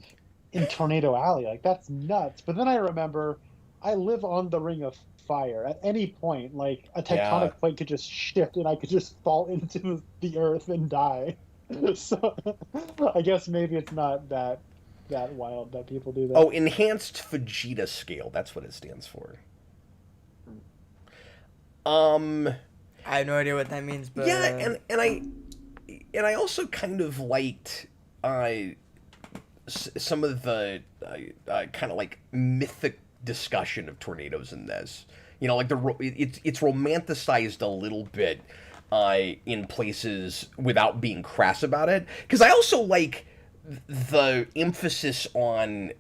in Tornado Alley. Like that's nuts. But then I remember I live on the Ring of Fire. At any point, like a tectonic plate could just shift and I could just fall into the earth and die. So I guess maybe it's not that wild that people do that. Oh, enhanced Fujita scale. That's what it stands for. I have no idea what that means, but yeah, and I also kind of liked some of the kind of like mythic discussion of tornadoes in this. You know, like it's romanticized a little bit, in places without being crass about it. Because I also like the emphasis on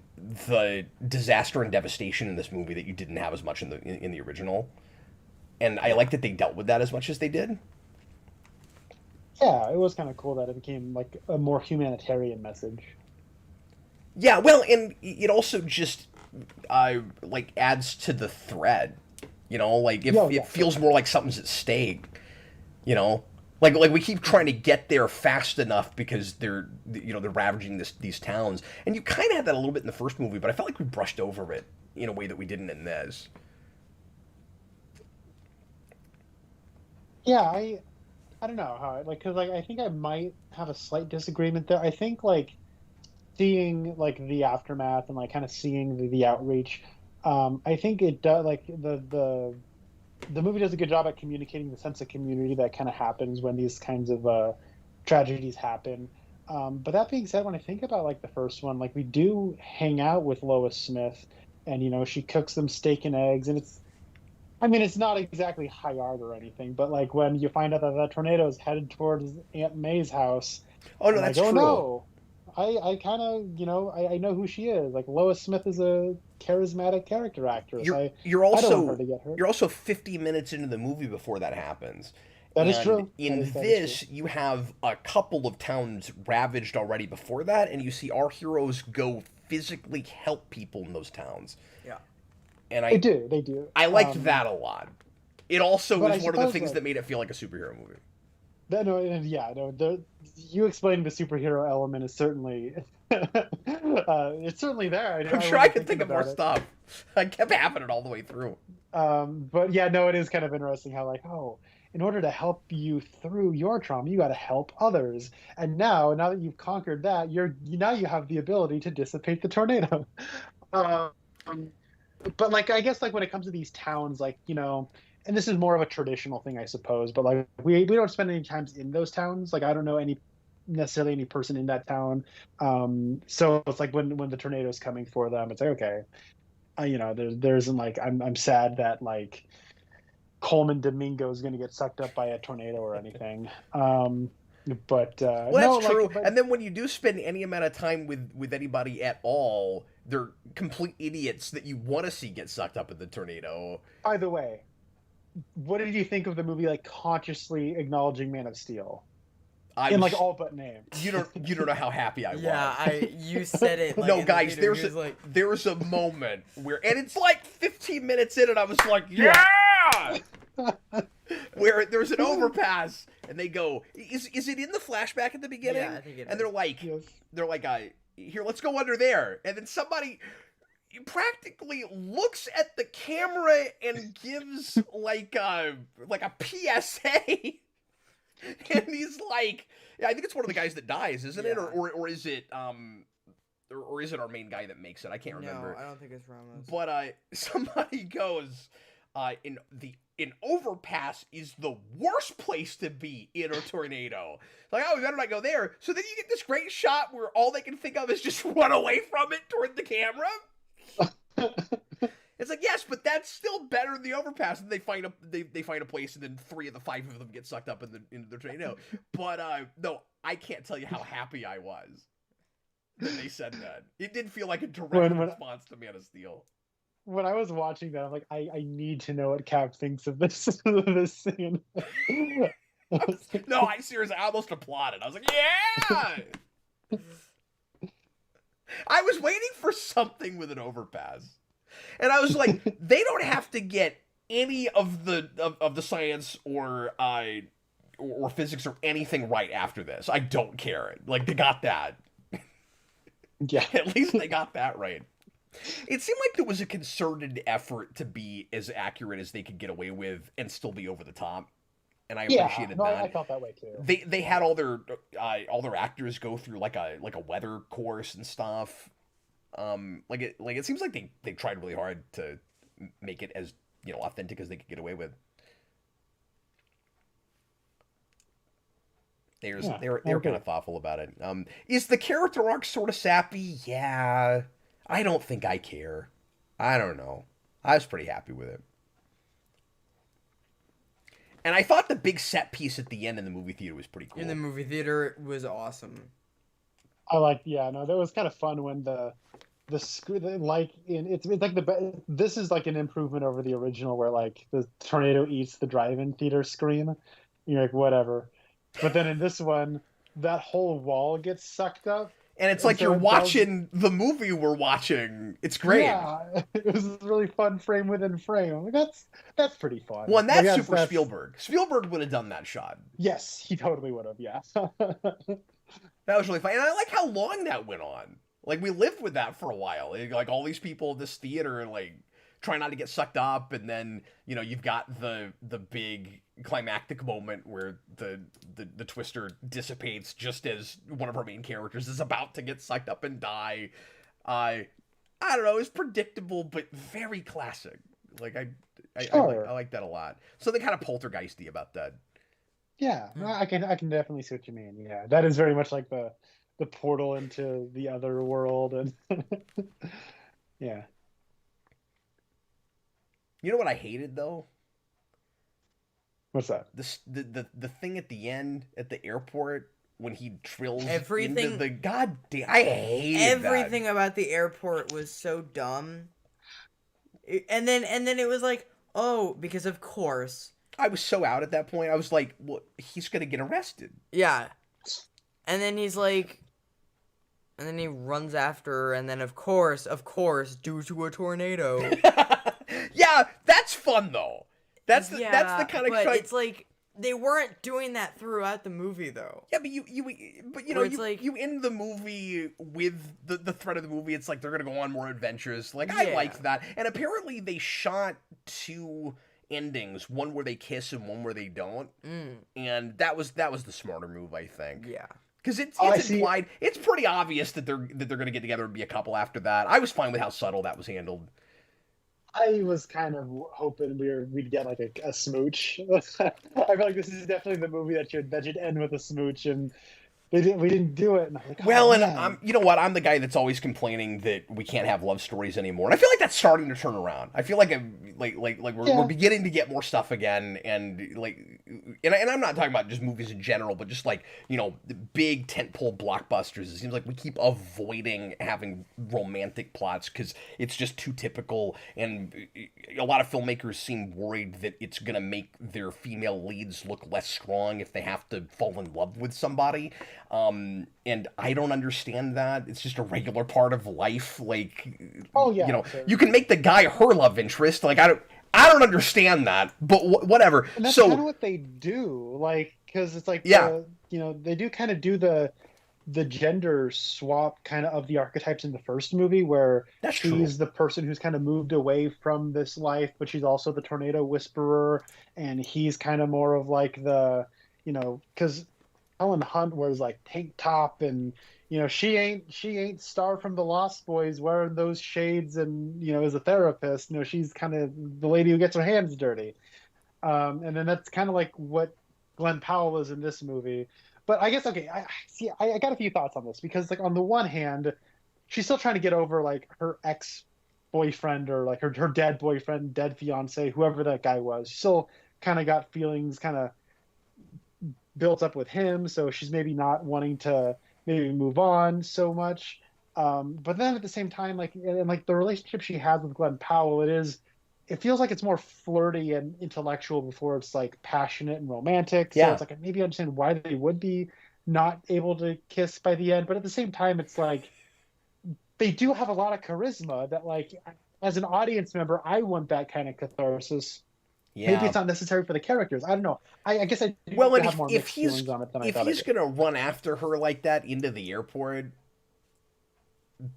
the disaster and devastation in this movie that you didn't have as much in the original, and I like that they dealt with that as much as they did. Yeah, it was kind of cool that it became like a more humanitarian message. Yeah, well, and it also just like adds to the thread. You know, like if Yeah, it yeah. feels more like something's at stake. You know, like we keep trying to get there fast enough because they're ravaging these towns, and you kind of had that a little bit in the first movie, but I felt like we brushed over it in a way that we didn't in this. Yeah, I don't know how like because like I think I might have a slight disagreement there. I think like seeing like the aftermath and like kind of seeing the outreach, I think it does like the movie does a good job at communicating the sense of community that kind of happens when these kinds of tragedies happen. But that being said, when I think about like the first one, like we do hang out with Lois Smith, and she cooks them steak and eggs, and I mean, it's not exactly high art or anything, but like when you find out that that tornado is headed towards Aunt May's house, Oh no, I'm like, that's oh true. no, I kind of, I know who she is. Like Lois Smith is a charismatic character actress. You're I you're I don't want her also to get hurt. you're also 50 minutes into the movie before that happens. That is And true. in That is true. this, you have a couple of towns ravaged already before that, and you see our heroes go physically help people in those towns. Yeah. And They do. They do. I liked that a lot. It also But is I one of the suppose things like that made it feel like a superhero movie. no, yeah, no. You explaining the superhero element is certainly it's certainly there. I'm I sure I wasn't could thinking think of more about it. stuff. I kept having it all the way through. But yeah, no, it is kind of interesting how like, oh, in order to help you through your trauma, you got to help others. And now that you've conquered that, now you have the ability to dissipate the tornado. Um, but like, I guess like when it comes to these towns, like and this is more of a traditional thing, I suppose. But like, we don't spend any times in those towns. Like, I don't know necessarily any person in that town. So it's like when the tornado is coming for them, it's like okay, there isn't like I'm sad that like Coleman Domingo is going to get sucked up by a tornado or anything. But Well, that's no, like true. And then when you do spend any amount of time with anybody at all, they're complete idiots that you want to see get sucked up in the tornado. by the way, what did you think of the movie like consciously acknowledging Man of Steel I in like was all but name? you don't know how happy I Yeah, was. you said it like No, in the guys, theater. He was like, there's a moment where, and it's like 15 minutes in, and I was like, yeah, where there's an overpass, and they go, is it in the flashback at the beginning? yeah, I think it And is. Yes. they're like, here, let's go under there, and then somebody practically looks at the camera and gives like a PSA. And he's like, yeah, I think it's one of the guys that dies, isn't it? Yeah. Or is it or is it our main guy that makes it? I can't remember. No, I don't think it's Ramos. But somebody goes, an overpass is the worst place to be in a tornado. Like, oh, we better not go there. So then you get this great shot where all they can think of is just run away from it toward the camera. It's like, yes, but that's still better than the overpass. And they find a place, and then 3 of the 5 of them get sucked up into the tornado. But no, I can't tell you how happy I was that they said that. It did feel like a direct response to Man of Steel. When I was watching that, I'm like, I need to know what Cap thinks of this this scene. No, I seriously, I almost applauded. I was like, yeah! I was waiting for something with an overpass. And I was like, they don't have to get any of the science or physics or anything right after this. I don't care. Like, they got that. Yeah. At least they got that right. It seemed like there was a concerted effort to be as accurate as they could get away with and still be over the top. And I appreciated no, that. I felt that way too. They had all their actors go through like a weather course and stuff. It seems like they tried really hard to make it as authentic as they could get away with. They were kind of thoughtful about it. Is the character arc sort of sappy? Yeah, I don't think I care. I don't know. I was pretty happy with it. And I thought the big set piece at the end in the movie theater was pretty cool. In the movie theater, it was awesome. That was kind of fun when it's like this is like an improvement over the original where like the tornado eats the drive-in theater screen. You're like, whatever. But then in this one, that whole wall gets sucked up. And it's like you're watching the movie we're watching. It's great. Yeah, it was a really fun frame within frame. I'm like, that's pretty fun. Well, and that's super Spielberg. Spielberg would have done that shot. Yes, he totally would have, yeah. That was really fun. And I like how long that went on. Like, we lived with that for a while. Like, all these people in this theater, like, trying not to get sucked up, and then, you know, you've got the big climactic moment where the twister dissipates just as one of our main characters is about to get sucked up and die. I don't know, it's predictable, but very classic. Like, I like that a lot. Something kind of poltergeisty about that. Yeah, I can definitely see what you mean. Yeah, that is very much like the portal into the other world, and yeah. You know what I hated though? What's that? The thing at the end at the airport when he drills everything into the goddamn. I hated everything that. About the airport was so dumb. And then it was like, oh, because of course. I was so out at that point. I was like, well, he's gonna get arrested. Yeah. And then he's like, and then he runs after her, and then of course, due to a tornado. Yeah, that's fun though. That's the kind of. But it's like they weren't doing that throughout the movie though. Yeah, but you end the movie with the threat of the movie. It's like they're gonna go on more adventures. Like I liked that, and apparently they shot 2 endings, one where they kiss and one where they don't, and that was the smarter move, I think. Yeah. Because it's implied, it's pretty obvious that they're going to get together and be a couple after that. I was fine with how subtle that was handled. I was kind of hoping we'd get like a smooch. I feel like this is definitely the movie that should end with a smooch, and we didn't do it. And I'm like, and you know what? I'm the guy that's always complaining that we can't have love stories anymore, and I feel like that's starting to turn around. I feel like we're beginning to get more stuff again, and I'm not talking about just movies in general, but just like, you know, the big tentpole blockbusters. It seems like we keep avoiding having romantic plots because it's just too typical, and a lot of filmmakers seem worried that it's gonna make their female leads look less strong if they have to fall in love with somebody. And I don't understand that. It's just a regular part of life. Like, you know, you can make the guy her love interest. Like, I don't understand that, but whatever. And that's kind of what they do. Like, because it's like, they do kind of do the gender swap kind of the archetypes in the first movie, where she's the person who's kind of moved away from this life, but she's also the tornado whisperer, and he's kind of more of like the, you know, because Helen Hunt wears like tank top, and you know she ain't Star from the Lost Boys wearing those shades, and you know, as a therapist, you know, she's kind of the lady who gets her hands dirty, and then that's kind of like what Glenn Powell is in this movie. But I guess I got a few thoughts on this, because like on the one hand, she's still trying to get over like her ex boyfriend, or like her dead boyfriend, dead fiance, whoever that guy was. She still kind of got feelings kind of built up with him, so she's maybe not wanting to maybe move on so much. But then at the same time, like, and like the relationship she has with Glenn Powell, it feels like it's more flirty and intellectual before it's like passionate and romantic. So it's like, maybe I understand why they would be not able to kiss by the end, but at the same time, it's like they do have a lot of charisma that, like, as an audience member, I want that kind of catharsis. Yeah. Maybe it's not necessary for the characters. I don't know. I guess I do have more mixed feelings on it than I thought. If he's gonna run after her like that into the airport,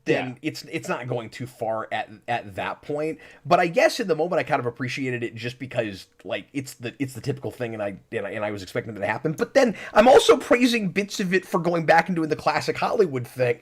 then it's not going too far at that point. But I guess in the moment I kind of appreciated it just because, like, it's the typical thing, and I was expecting it to happen. But then I'm also praising bits of it for going back and doing the classic Hollywood thing,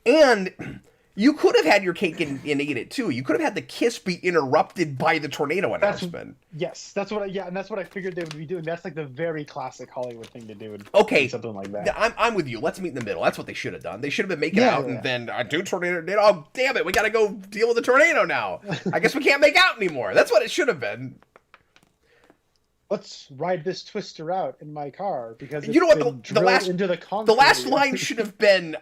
and you could have had your cake and eat it too. You could have had the kiss be interrupted by the tornado announcement. That's what I figured they would be doing. That's like the very classic Hollywood thing to do. Okay, something like that. I'm with you. Let's meet in the middle. That's what they should have done. They should have been making out, and then do tornado. Oh, damn it! We got to go deal with the tornado now. I guess we can't make out anymore. That's what it should have been. let's ride this twister out in my car because You it's know what? been The drilled last into the the last concrete. line should have been,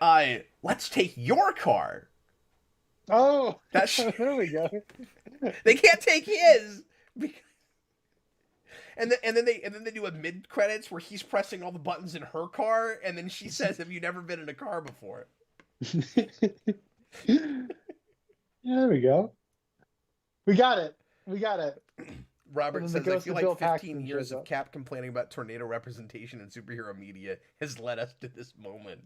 "Let's take your car." Oh, That's there we go. they can't take his. And then they do a mid credits where he's pressing all the buttons in her car, and then she says, "Have you never been in a car before?" Yeah, there we go. We got it. We got it. And Robert then the says, "I ghost feel of like Bill 15 Paxton years shows of up. Cap complaining about tornado representation in superhero media has led us to this moment."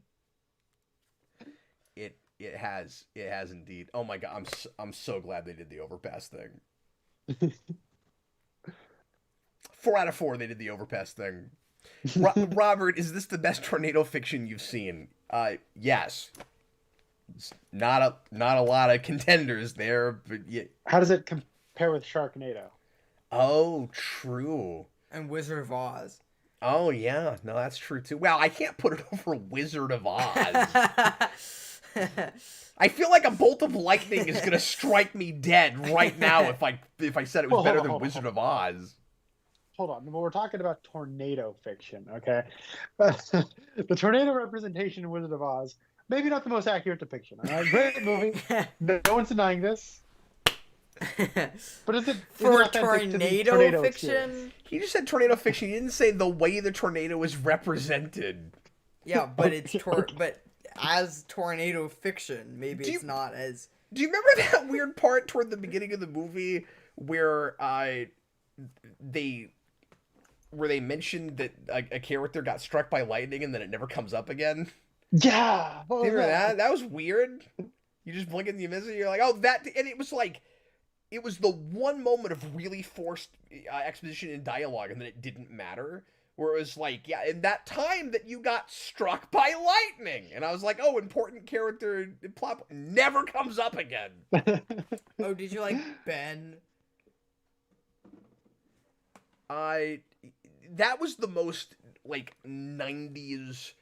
It has indeed. Oh my god, I'm so glad they did the overpass thing. 4 out of 4 they did the overpass thing. Robert, is this the best tornado fiction you've seen? Yes. It's not a lot of contenders there, but yeah. How does it compare with Sharknado? Oh, true. And Wizard of Oz. Oh yeah, no, that's true too. Well, I can't put it over Wizard of Oz. I feel like a bolt of lightning is gonna strike me dead right now if I said it was Well, better hold on, than hold on, Wizard hold of Oz. Hold on. Well, we're talking about tornado fiction, okay? The tornado representation in Wizard of Oz, maybe not the most accurate depiction. All right, great movie. No one's denying this. But is it For authentic to the tornado experience? fiction? He just said tornado fiction. He didn't say the way the tornado is represented. Yeah, but it's but as tornado fiction, maybe it's not as. Do you remember that weird part toward the beginning of the movie where they mentioned that a character got struck by lightning and then it never comes up again? Yeah. What was Remember that? That was weird. You just blink and you miss it. You're like, oh, that, and it was like, it was the one moment of really forced exposition and dialogue, and then it didn't matter. Where it was like, yeah, in that time that you got struck by lightning, and I was like, oh, important character plot never comes up again. Oh, did you like Ben? That was the most like 90s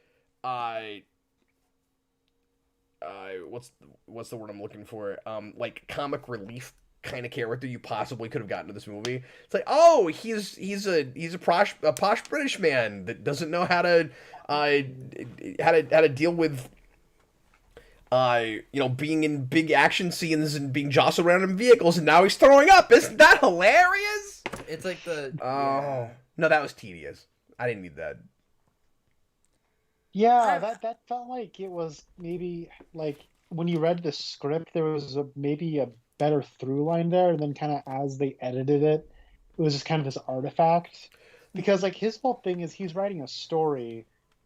what's the word I'm looking for? Like comic relief kind of character you possibly could have gotten to this movie. It's like, oh, he's a posh British man that doesn't know how to deal with being in big action scenes and being jostled around in vehicles, and now he's throwing up. Isn't that hilarious? It's like the. Oh no, that was tedious. I didn't need that. Yeah, that felt like it was maybe like when you read the script, there was maybe a better through line there, and then kind of as they edited it, it was just kind of this artifact. Because like his whole thing is he's writing a story,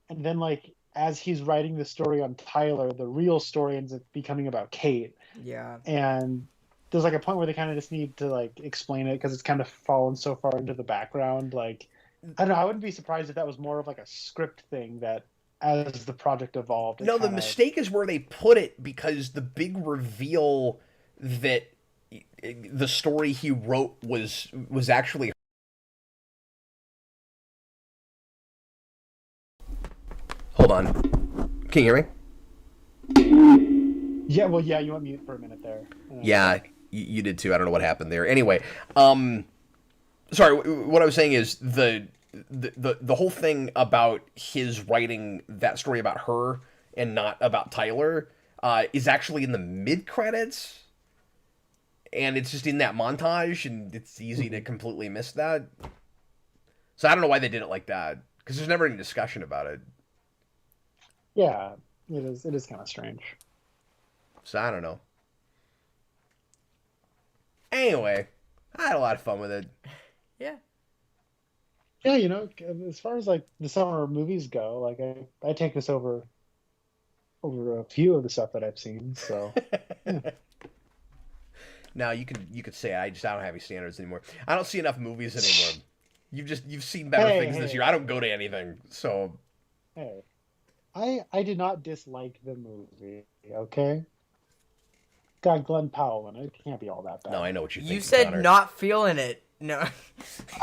and then like as he's writing the story on Tyler, the real story ends up becoming about Kate. Yeah. And there's like a point where they kind of just need to like explain it because it's kind of fallen so far into the background. Like, I don't know, I wouldn't be surprised if that was more of like a script thing that as the project evolved. No, the mistake is where they put it, because the big reveal that the story he wrote was actually. Hold on. Can you hear me? Yeah, well, yeah, you went mute for a minute there. Yeah, you did too. I don't know what happened there. Anyway, sorry. What I was saying is the whole thing about his writing that story about her and not about Tyler is actually in the mid credits, and it's just in that montage, and it's easy to completely miss that. So I don't know why they did it like that, because there's never any discussion about it. Yeah, it is. It is kind of strange. So I don't know. Anyway, I had a lot of fun with it. Yeah. Yeah, you know, as far as like the summer movies go, like I take this over a few of the stuff that I've seen. So yeah. Now you could say I don't have any standards anymore. I don't see enough movies anymore. You've seen better things this year. I don't go to anything. So Hey, I did not dislike the movie. Okay, got Glenn Powell in it. It can't be all that bad. no, I know what you think. You said Connor. not feeling it. No.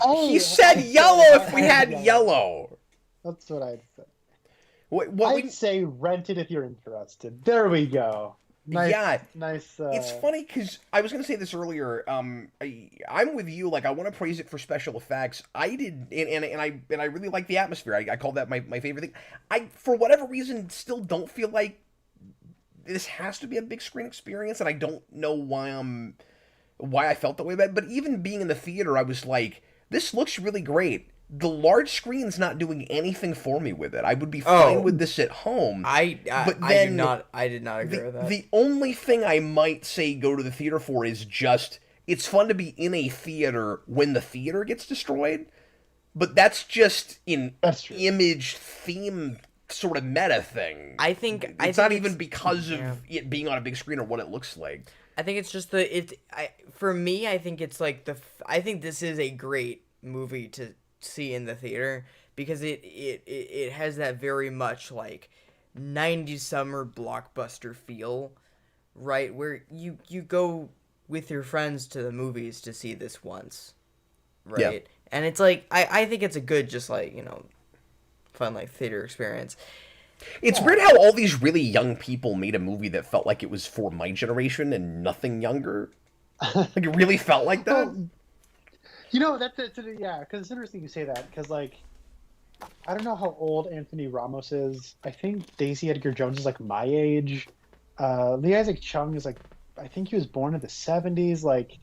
He said yellow if we had yellow. That's what I'd say. What I'd say rent it if you're interested. There we go. Nice, Yeah, nice. it's funny because I was gonna say this earlier. I'm with you. Like, I want to praise it for special effects. I did, and I really like the atmosphere. I call that my favorite thing. I, for whatever reason, still don't feel like this has to be a big screen experience, and I don't know why I felt that way about it. But even being in the theater, I was like, this looks really great. The large screen's not doing anything for me with it. I would be fine Oh, with this at home, I but I do then not I did not agree with that. the only thing I might say go to the theater for is just it's fun to be in a theater when the theater gets destroyed, but that's just an That's true. image theme sort of meta thing. I It's think not even it's because of yeah. it being on a big screen or what it looks like. I think it's just the it. I for me, I think it's like I think this is a great movie to see in the theater because it has that very much like 90s summer blockbuster feel, right? Where you go with your friends to the movies to see this once, Yeah. right? And it's like I think it's a good just like fun like theater experience. It's Yeah. weird how all these really young people made a movie that felt like it was for my generation and nothing younger. Like, it really felt like that. Well, that's yeah, because it's interesting you say that because like I don't know how old Anthony Ramos is. I think Daisy Edgar Jones is like my age. Lee Isaac Chung is like I think he was born in the 70s. Like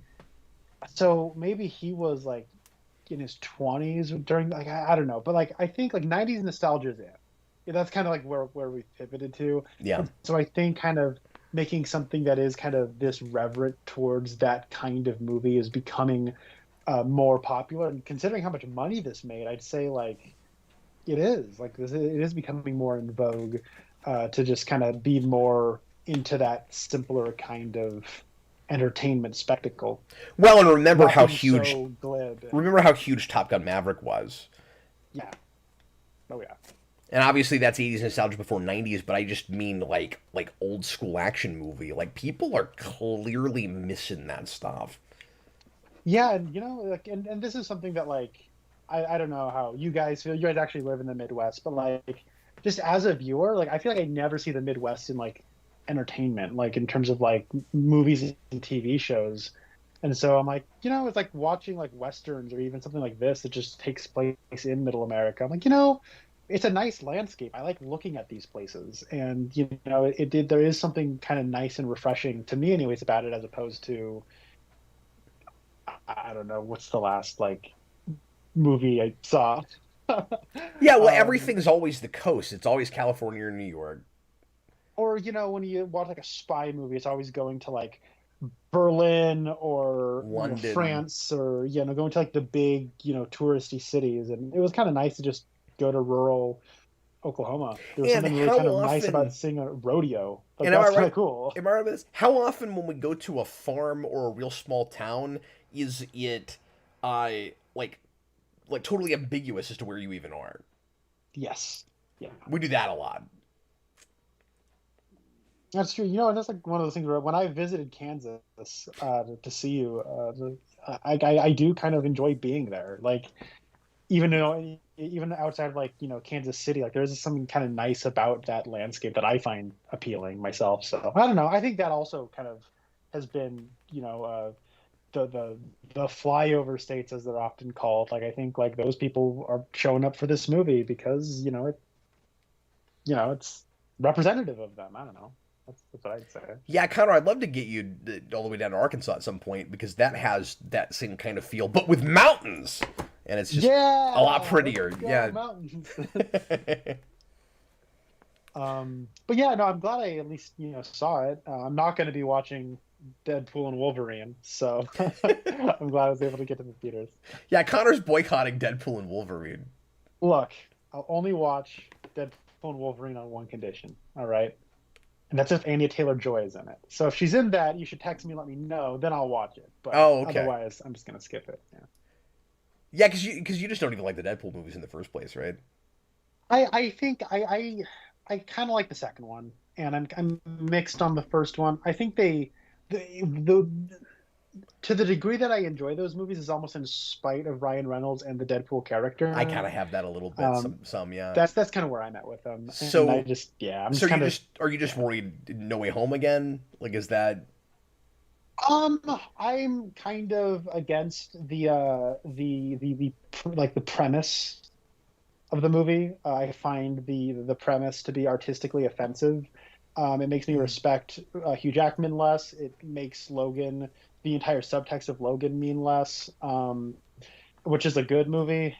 so maybe he was like in his 20s during like I don't know, but like I think like 90s nostalgia is it. Yeah, that's kind of like where we pivoted to. Yeah. And so I think kind of making something that is kind of this reverent towards that kind of movie is becoming more popular. And considering how much money this made, I'd say like it is like it is becoming more in vogue to just kind of be more into that simpler kind of entertainment spectacle, Well, and remember how nothing huge so glib and remember how huge Top Gun Maverick was. yeah, oh yeah. And obviously that's 80s nostalgia before 90s, but I just mean like old school action movie. Like, people are clearly missing that stuff. Yeah, and like, and this is something that like I don't know how you guys feel. You guys actually live in the Midwest, but like just as a viewer, like I feel like I never see the Midwest in like entertainment, like in terms of like movies and TV shows. And so I'm like, it's like watching like Westerns or even something like this that just takes place in Middle America. I'm like, it's a nice landscape. I like looking at these places, and it did. There is something kind of nice and refreshing to me, anyways, about it as opposed to I don't know what's the last like movie I saw. Yeah, well, um, everything's always the coast. It's always California or New York. or when you watch like a spy movie, it's always going to like Berlin or London. France or going to like the big touristy cities. And it was kind of nice to just go to rural Oklahoma. There was And something really how kind of nice about often, seeing a rodeo. Like and am I that's kind of right? cool. Am I right about this? How often when we go to a farm or a real small town is it uh like totally ambiguous as to where you even are? Yes. Yeah. We do that a lot. That's true. That's like one of those things where when I visited Kansas to see you, I do kind of enjoy being there. Like even outside of like Kansas City, like there's something kind of nice about that landscape that I find appealing myself. So I don't know. I think that also kind of has been the flyover states as they're often called. Like I think like those people are showing up for this movie because it's representative of them. I don't know. That's what I'd say. Yeah, Connor, I'd love to get you all the way down to Arkansas at some point because that has that same kind of feel, but with mountains, and it's just a lot Yeah, let's prettier. go to the Yeah. mountains. But yeah, no, I'm glad I at least saw it. I'm not going to be watching Deadpool and Wolverine, so I'm glad I was able to get to the theaters. Yeah, Connor's boycotting Deadpool and Wolverine. Look, I'll only watch Deadpool and Wolverine on one condition. All right, and that's if Anya Taylor-Joy is in it. So if she's in that, you should text me, let me know, then I'll watch it. But Oh, okay. otherwise, I'm just gonna skip it. Yeah. Yeah, because you just don't even like the Deadpool movies in the first place, right? I think I kind of like the second one, and I'm mixed on the first one. I think the to the degree that I enjoy those movies is almost in spite of Ryan Reynolds and the Deadpool I character. kind of have that a little bit. Um, Yeah. that's kind of where I'm at with them, and I So, just I'm so just you kind of just are you just yeah. worried No Way Home again? Like, is that Um, I'm kind of against like the premise of the movie. I find the premise to be artistically offensive. It makes me Mm. respect Hugh Jackman less. It makes Logan, the entire subtext of Logan, mean less. Which is a good movie.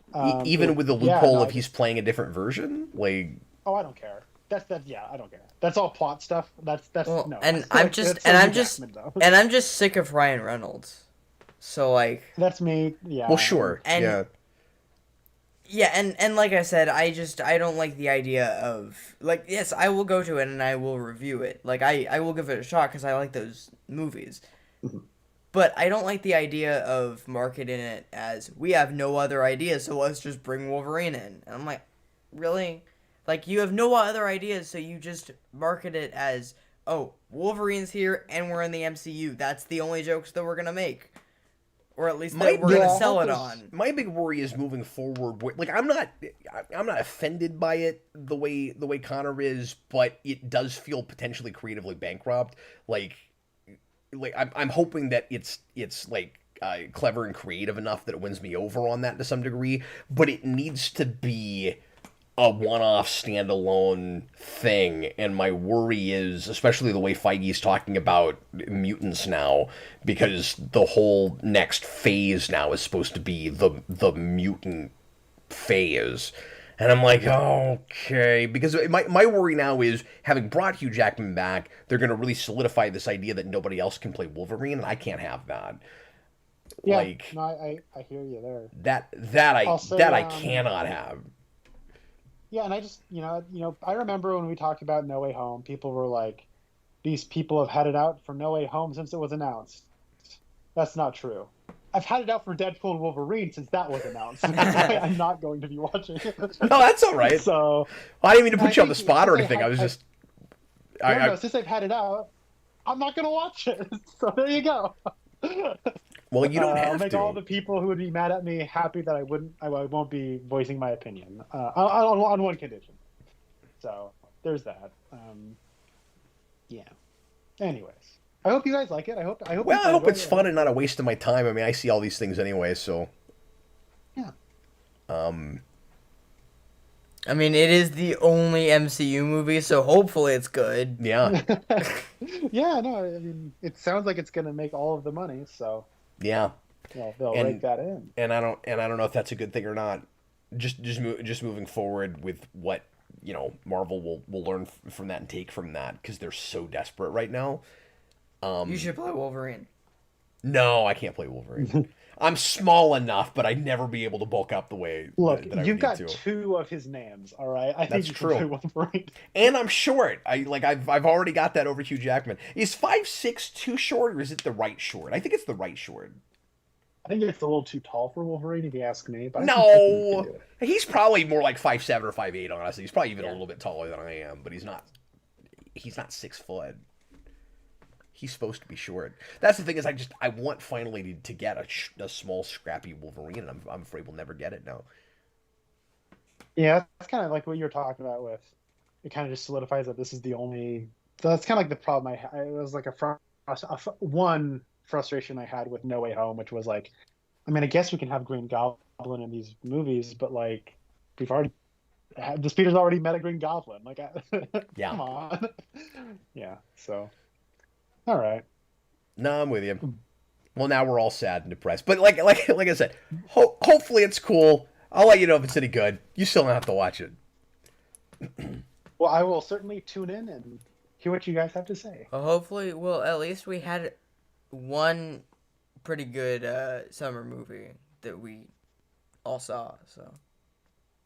even with the Yeah, no, loophole of he's playing a different version? Like, oh, I don't care. Yeah, I don't care. That's all plot stuff. That's Well, no, and I'm like just it's and so Hugh I'm just Jackman though. and I'm just sick of Ryan Reynolds. So like That's me. well, Yeah, sure, and yeah. yeah, and like I said, I don't like the idea of like yes, I will go to it and I will review it. Like I will give it a shot cuz I like those movies. Mhm. But I don't like the idea of marketing it as we have no other ideas, so let's just bring Wolverine in. And I'm like, really? Like you have no other ideas, so you just market it as, oh, Wolverine's here and we're in the MCU. That's the only jokes that we're gonna make, or at least My that we're gonna Yeah, I sell hope it there's. on. my big worry is moving forward. Like, I'm not offended by it the way Connor is, but it does feel potentially creatively bankrupt. I'm hoping that it's like clever and creative enough that it wins me over on that to some degree, but it needs to be a one-off standalone thing. And my worry is, especially the way Feige's talking about mutants now, because the whole next phase now is supposed to be the mutant phase. And I'm like, oh, okay. Because my worry now is, having brought Hugh Jackman back, they're going to really solidify this idea that nobody else can play Wolverine, and I can't have that. Yeah, Like, no, I hear you there. I'll say, that I cannot have. yeah, and I just, I remember when we talked about No Way Home, people were like, these people have had it out for No Way Home since it was announced. That's not true. I've had it out for Deadpool and Wolverine since that was announced, which is why I'm not going to be watching No, it. that's all right. So, I didn't mean to and I put you on the think spot or since anything. I was just, no, I since I've had it out, I'm not going to watch it. So there you go. well, you don't I'll have make all to. the people who would be mad at me happy that I won't be voicing my opinion on one condition. So there's that. Yeah. Anyways, I hope you guys like it. I hope Well, I people hope enjoy it's it. fun and not a waste of my time. I mean, I see all these things anyway, so Yeah. um, I mean, it is the only MCU movie, so hopefully it's good. yeah, Yeah. No. I mean, it sounds like it's gonna make all of the money, so yeah, they'll rake and that in. I don't know if that's a good thing or not. Just moving forward with what Marvel will learn from that and take from that, because they're so desperate right now. You should play Wolverine. No, I can't play Wolverine. I'm small enough, but I'd never be able to bulk up the way Look, that I would you've need got to. two of his names. All right. I That's think you can play true. Wolverine. And I'm short. I've already got that over Hugh Jackman. Is 5'6" too short, or is it the right short? I think it's the right short. I think it's a little too tall for Wolverine, if you ask me, but I think you can No, do it. he's probably more like 5'7" or 5'8". Honestly, he's probably even a Yeah. little bit taller than I am, but he's not. He's not 6 foot. He's supposed to be short. That's the thing, is I want finally to get a small scrappy Wolverine, and I'm afraid we'll never get it now. Yeah, that's kind of like what you're talking about with. It kind of just solidifies that this is the only. So that's kind of like the problem it was like one frustration I had with No Way Home, which was like, I mean, I guess we can have Green Goblin in these movies, but like, we've already this Peter's already met a Green Goblin. Like, Yeah. come on. Yeah. So, all right. No, I'm with you. Well, now we're all sad and depressed. But like I said, hopefully it's cool. I'll let you know if it's any good. You still don't have to watch it. Well, I will certainly tune in and hear what you guys have to say. Well, hopefully, well, at least we had one pretty good summer movie that we all saw, so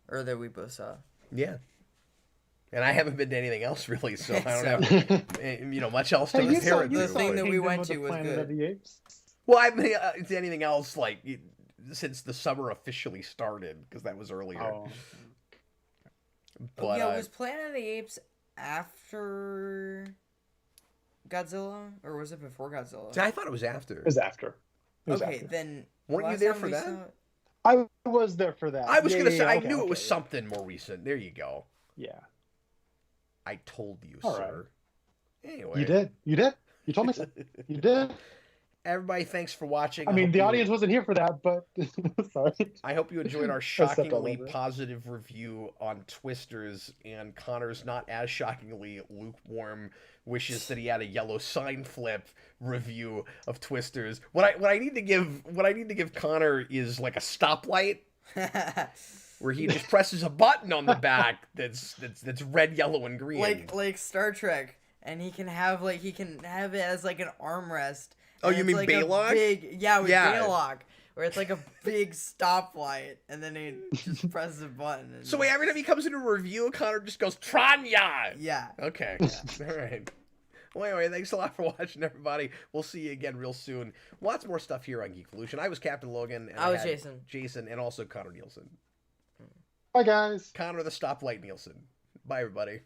or that we both saw. Yeah. And I haven't been to anything else really, so I don't So- have much else to Hey, you saw, compare it you The saw to. thing that we Kingdom went of the to was Planet good. of the Apes. Well, I mean, it's anything else since the summer officially started, because that was earlier. Oh, But Yeah, was Planet of the Apes after Godzilla, or was it before Godzilla? See, I thought it was after. It was after. It was Okay, after. then Weren't you last there time for we that? saw it- I was there for that. I was gonna say I okay, knew it was yeah. something more recent. There you go. Yeah. I told you, All sir. Anyway, You did. You did. You told me so. You did. Everybody, thanks for watching. I mean, hope the you- audience wasn't here for that, but sorry. I hope you enjoyed our stepped all shockingly over it. positive review on Twisters and Connor's not as shockingly lukewarm wishes that he had a yellow sign flip review of Twisters. What I need to give Connor is like a stoplight where he just presses a button on the back that's red, yellow, and green. like Star Trek, and he can have it as like an armrest. Oh, and you it's mean like a Baylock? Big, yeah, with Yeah. Baylock, where it's like a big stoplight, and then he just presses a button. And So wait, every time he comes into a review, Connor just goes Tranya. yeah. Okay. All right. Well, anyway, thanks a lot for watching, everybody. We'll see you again real soon. Lots more stuff here on Geekvolution. I was Captain Logan. And I was had Jayson. Jayson, and also Connor Nielsen. Bye, guys. Connor the Stoplight Nielsen. Bye, everybody.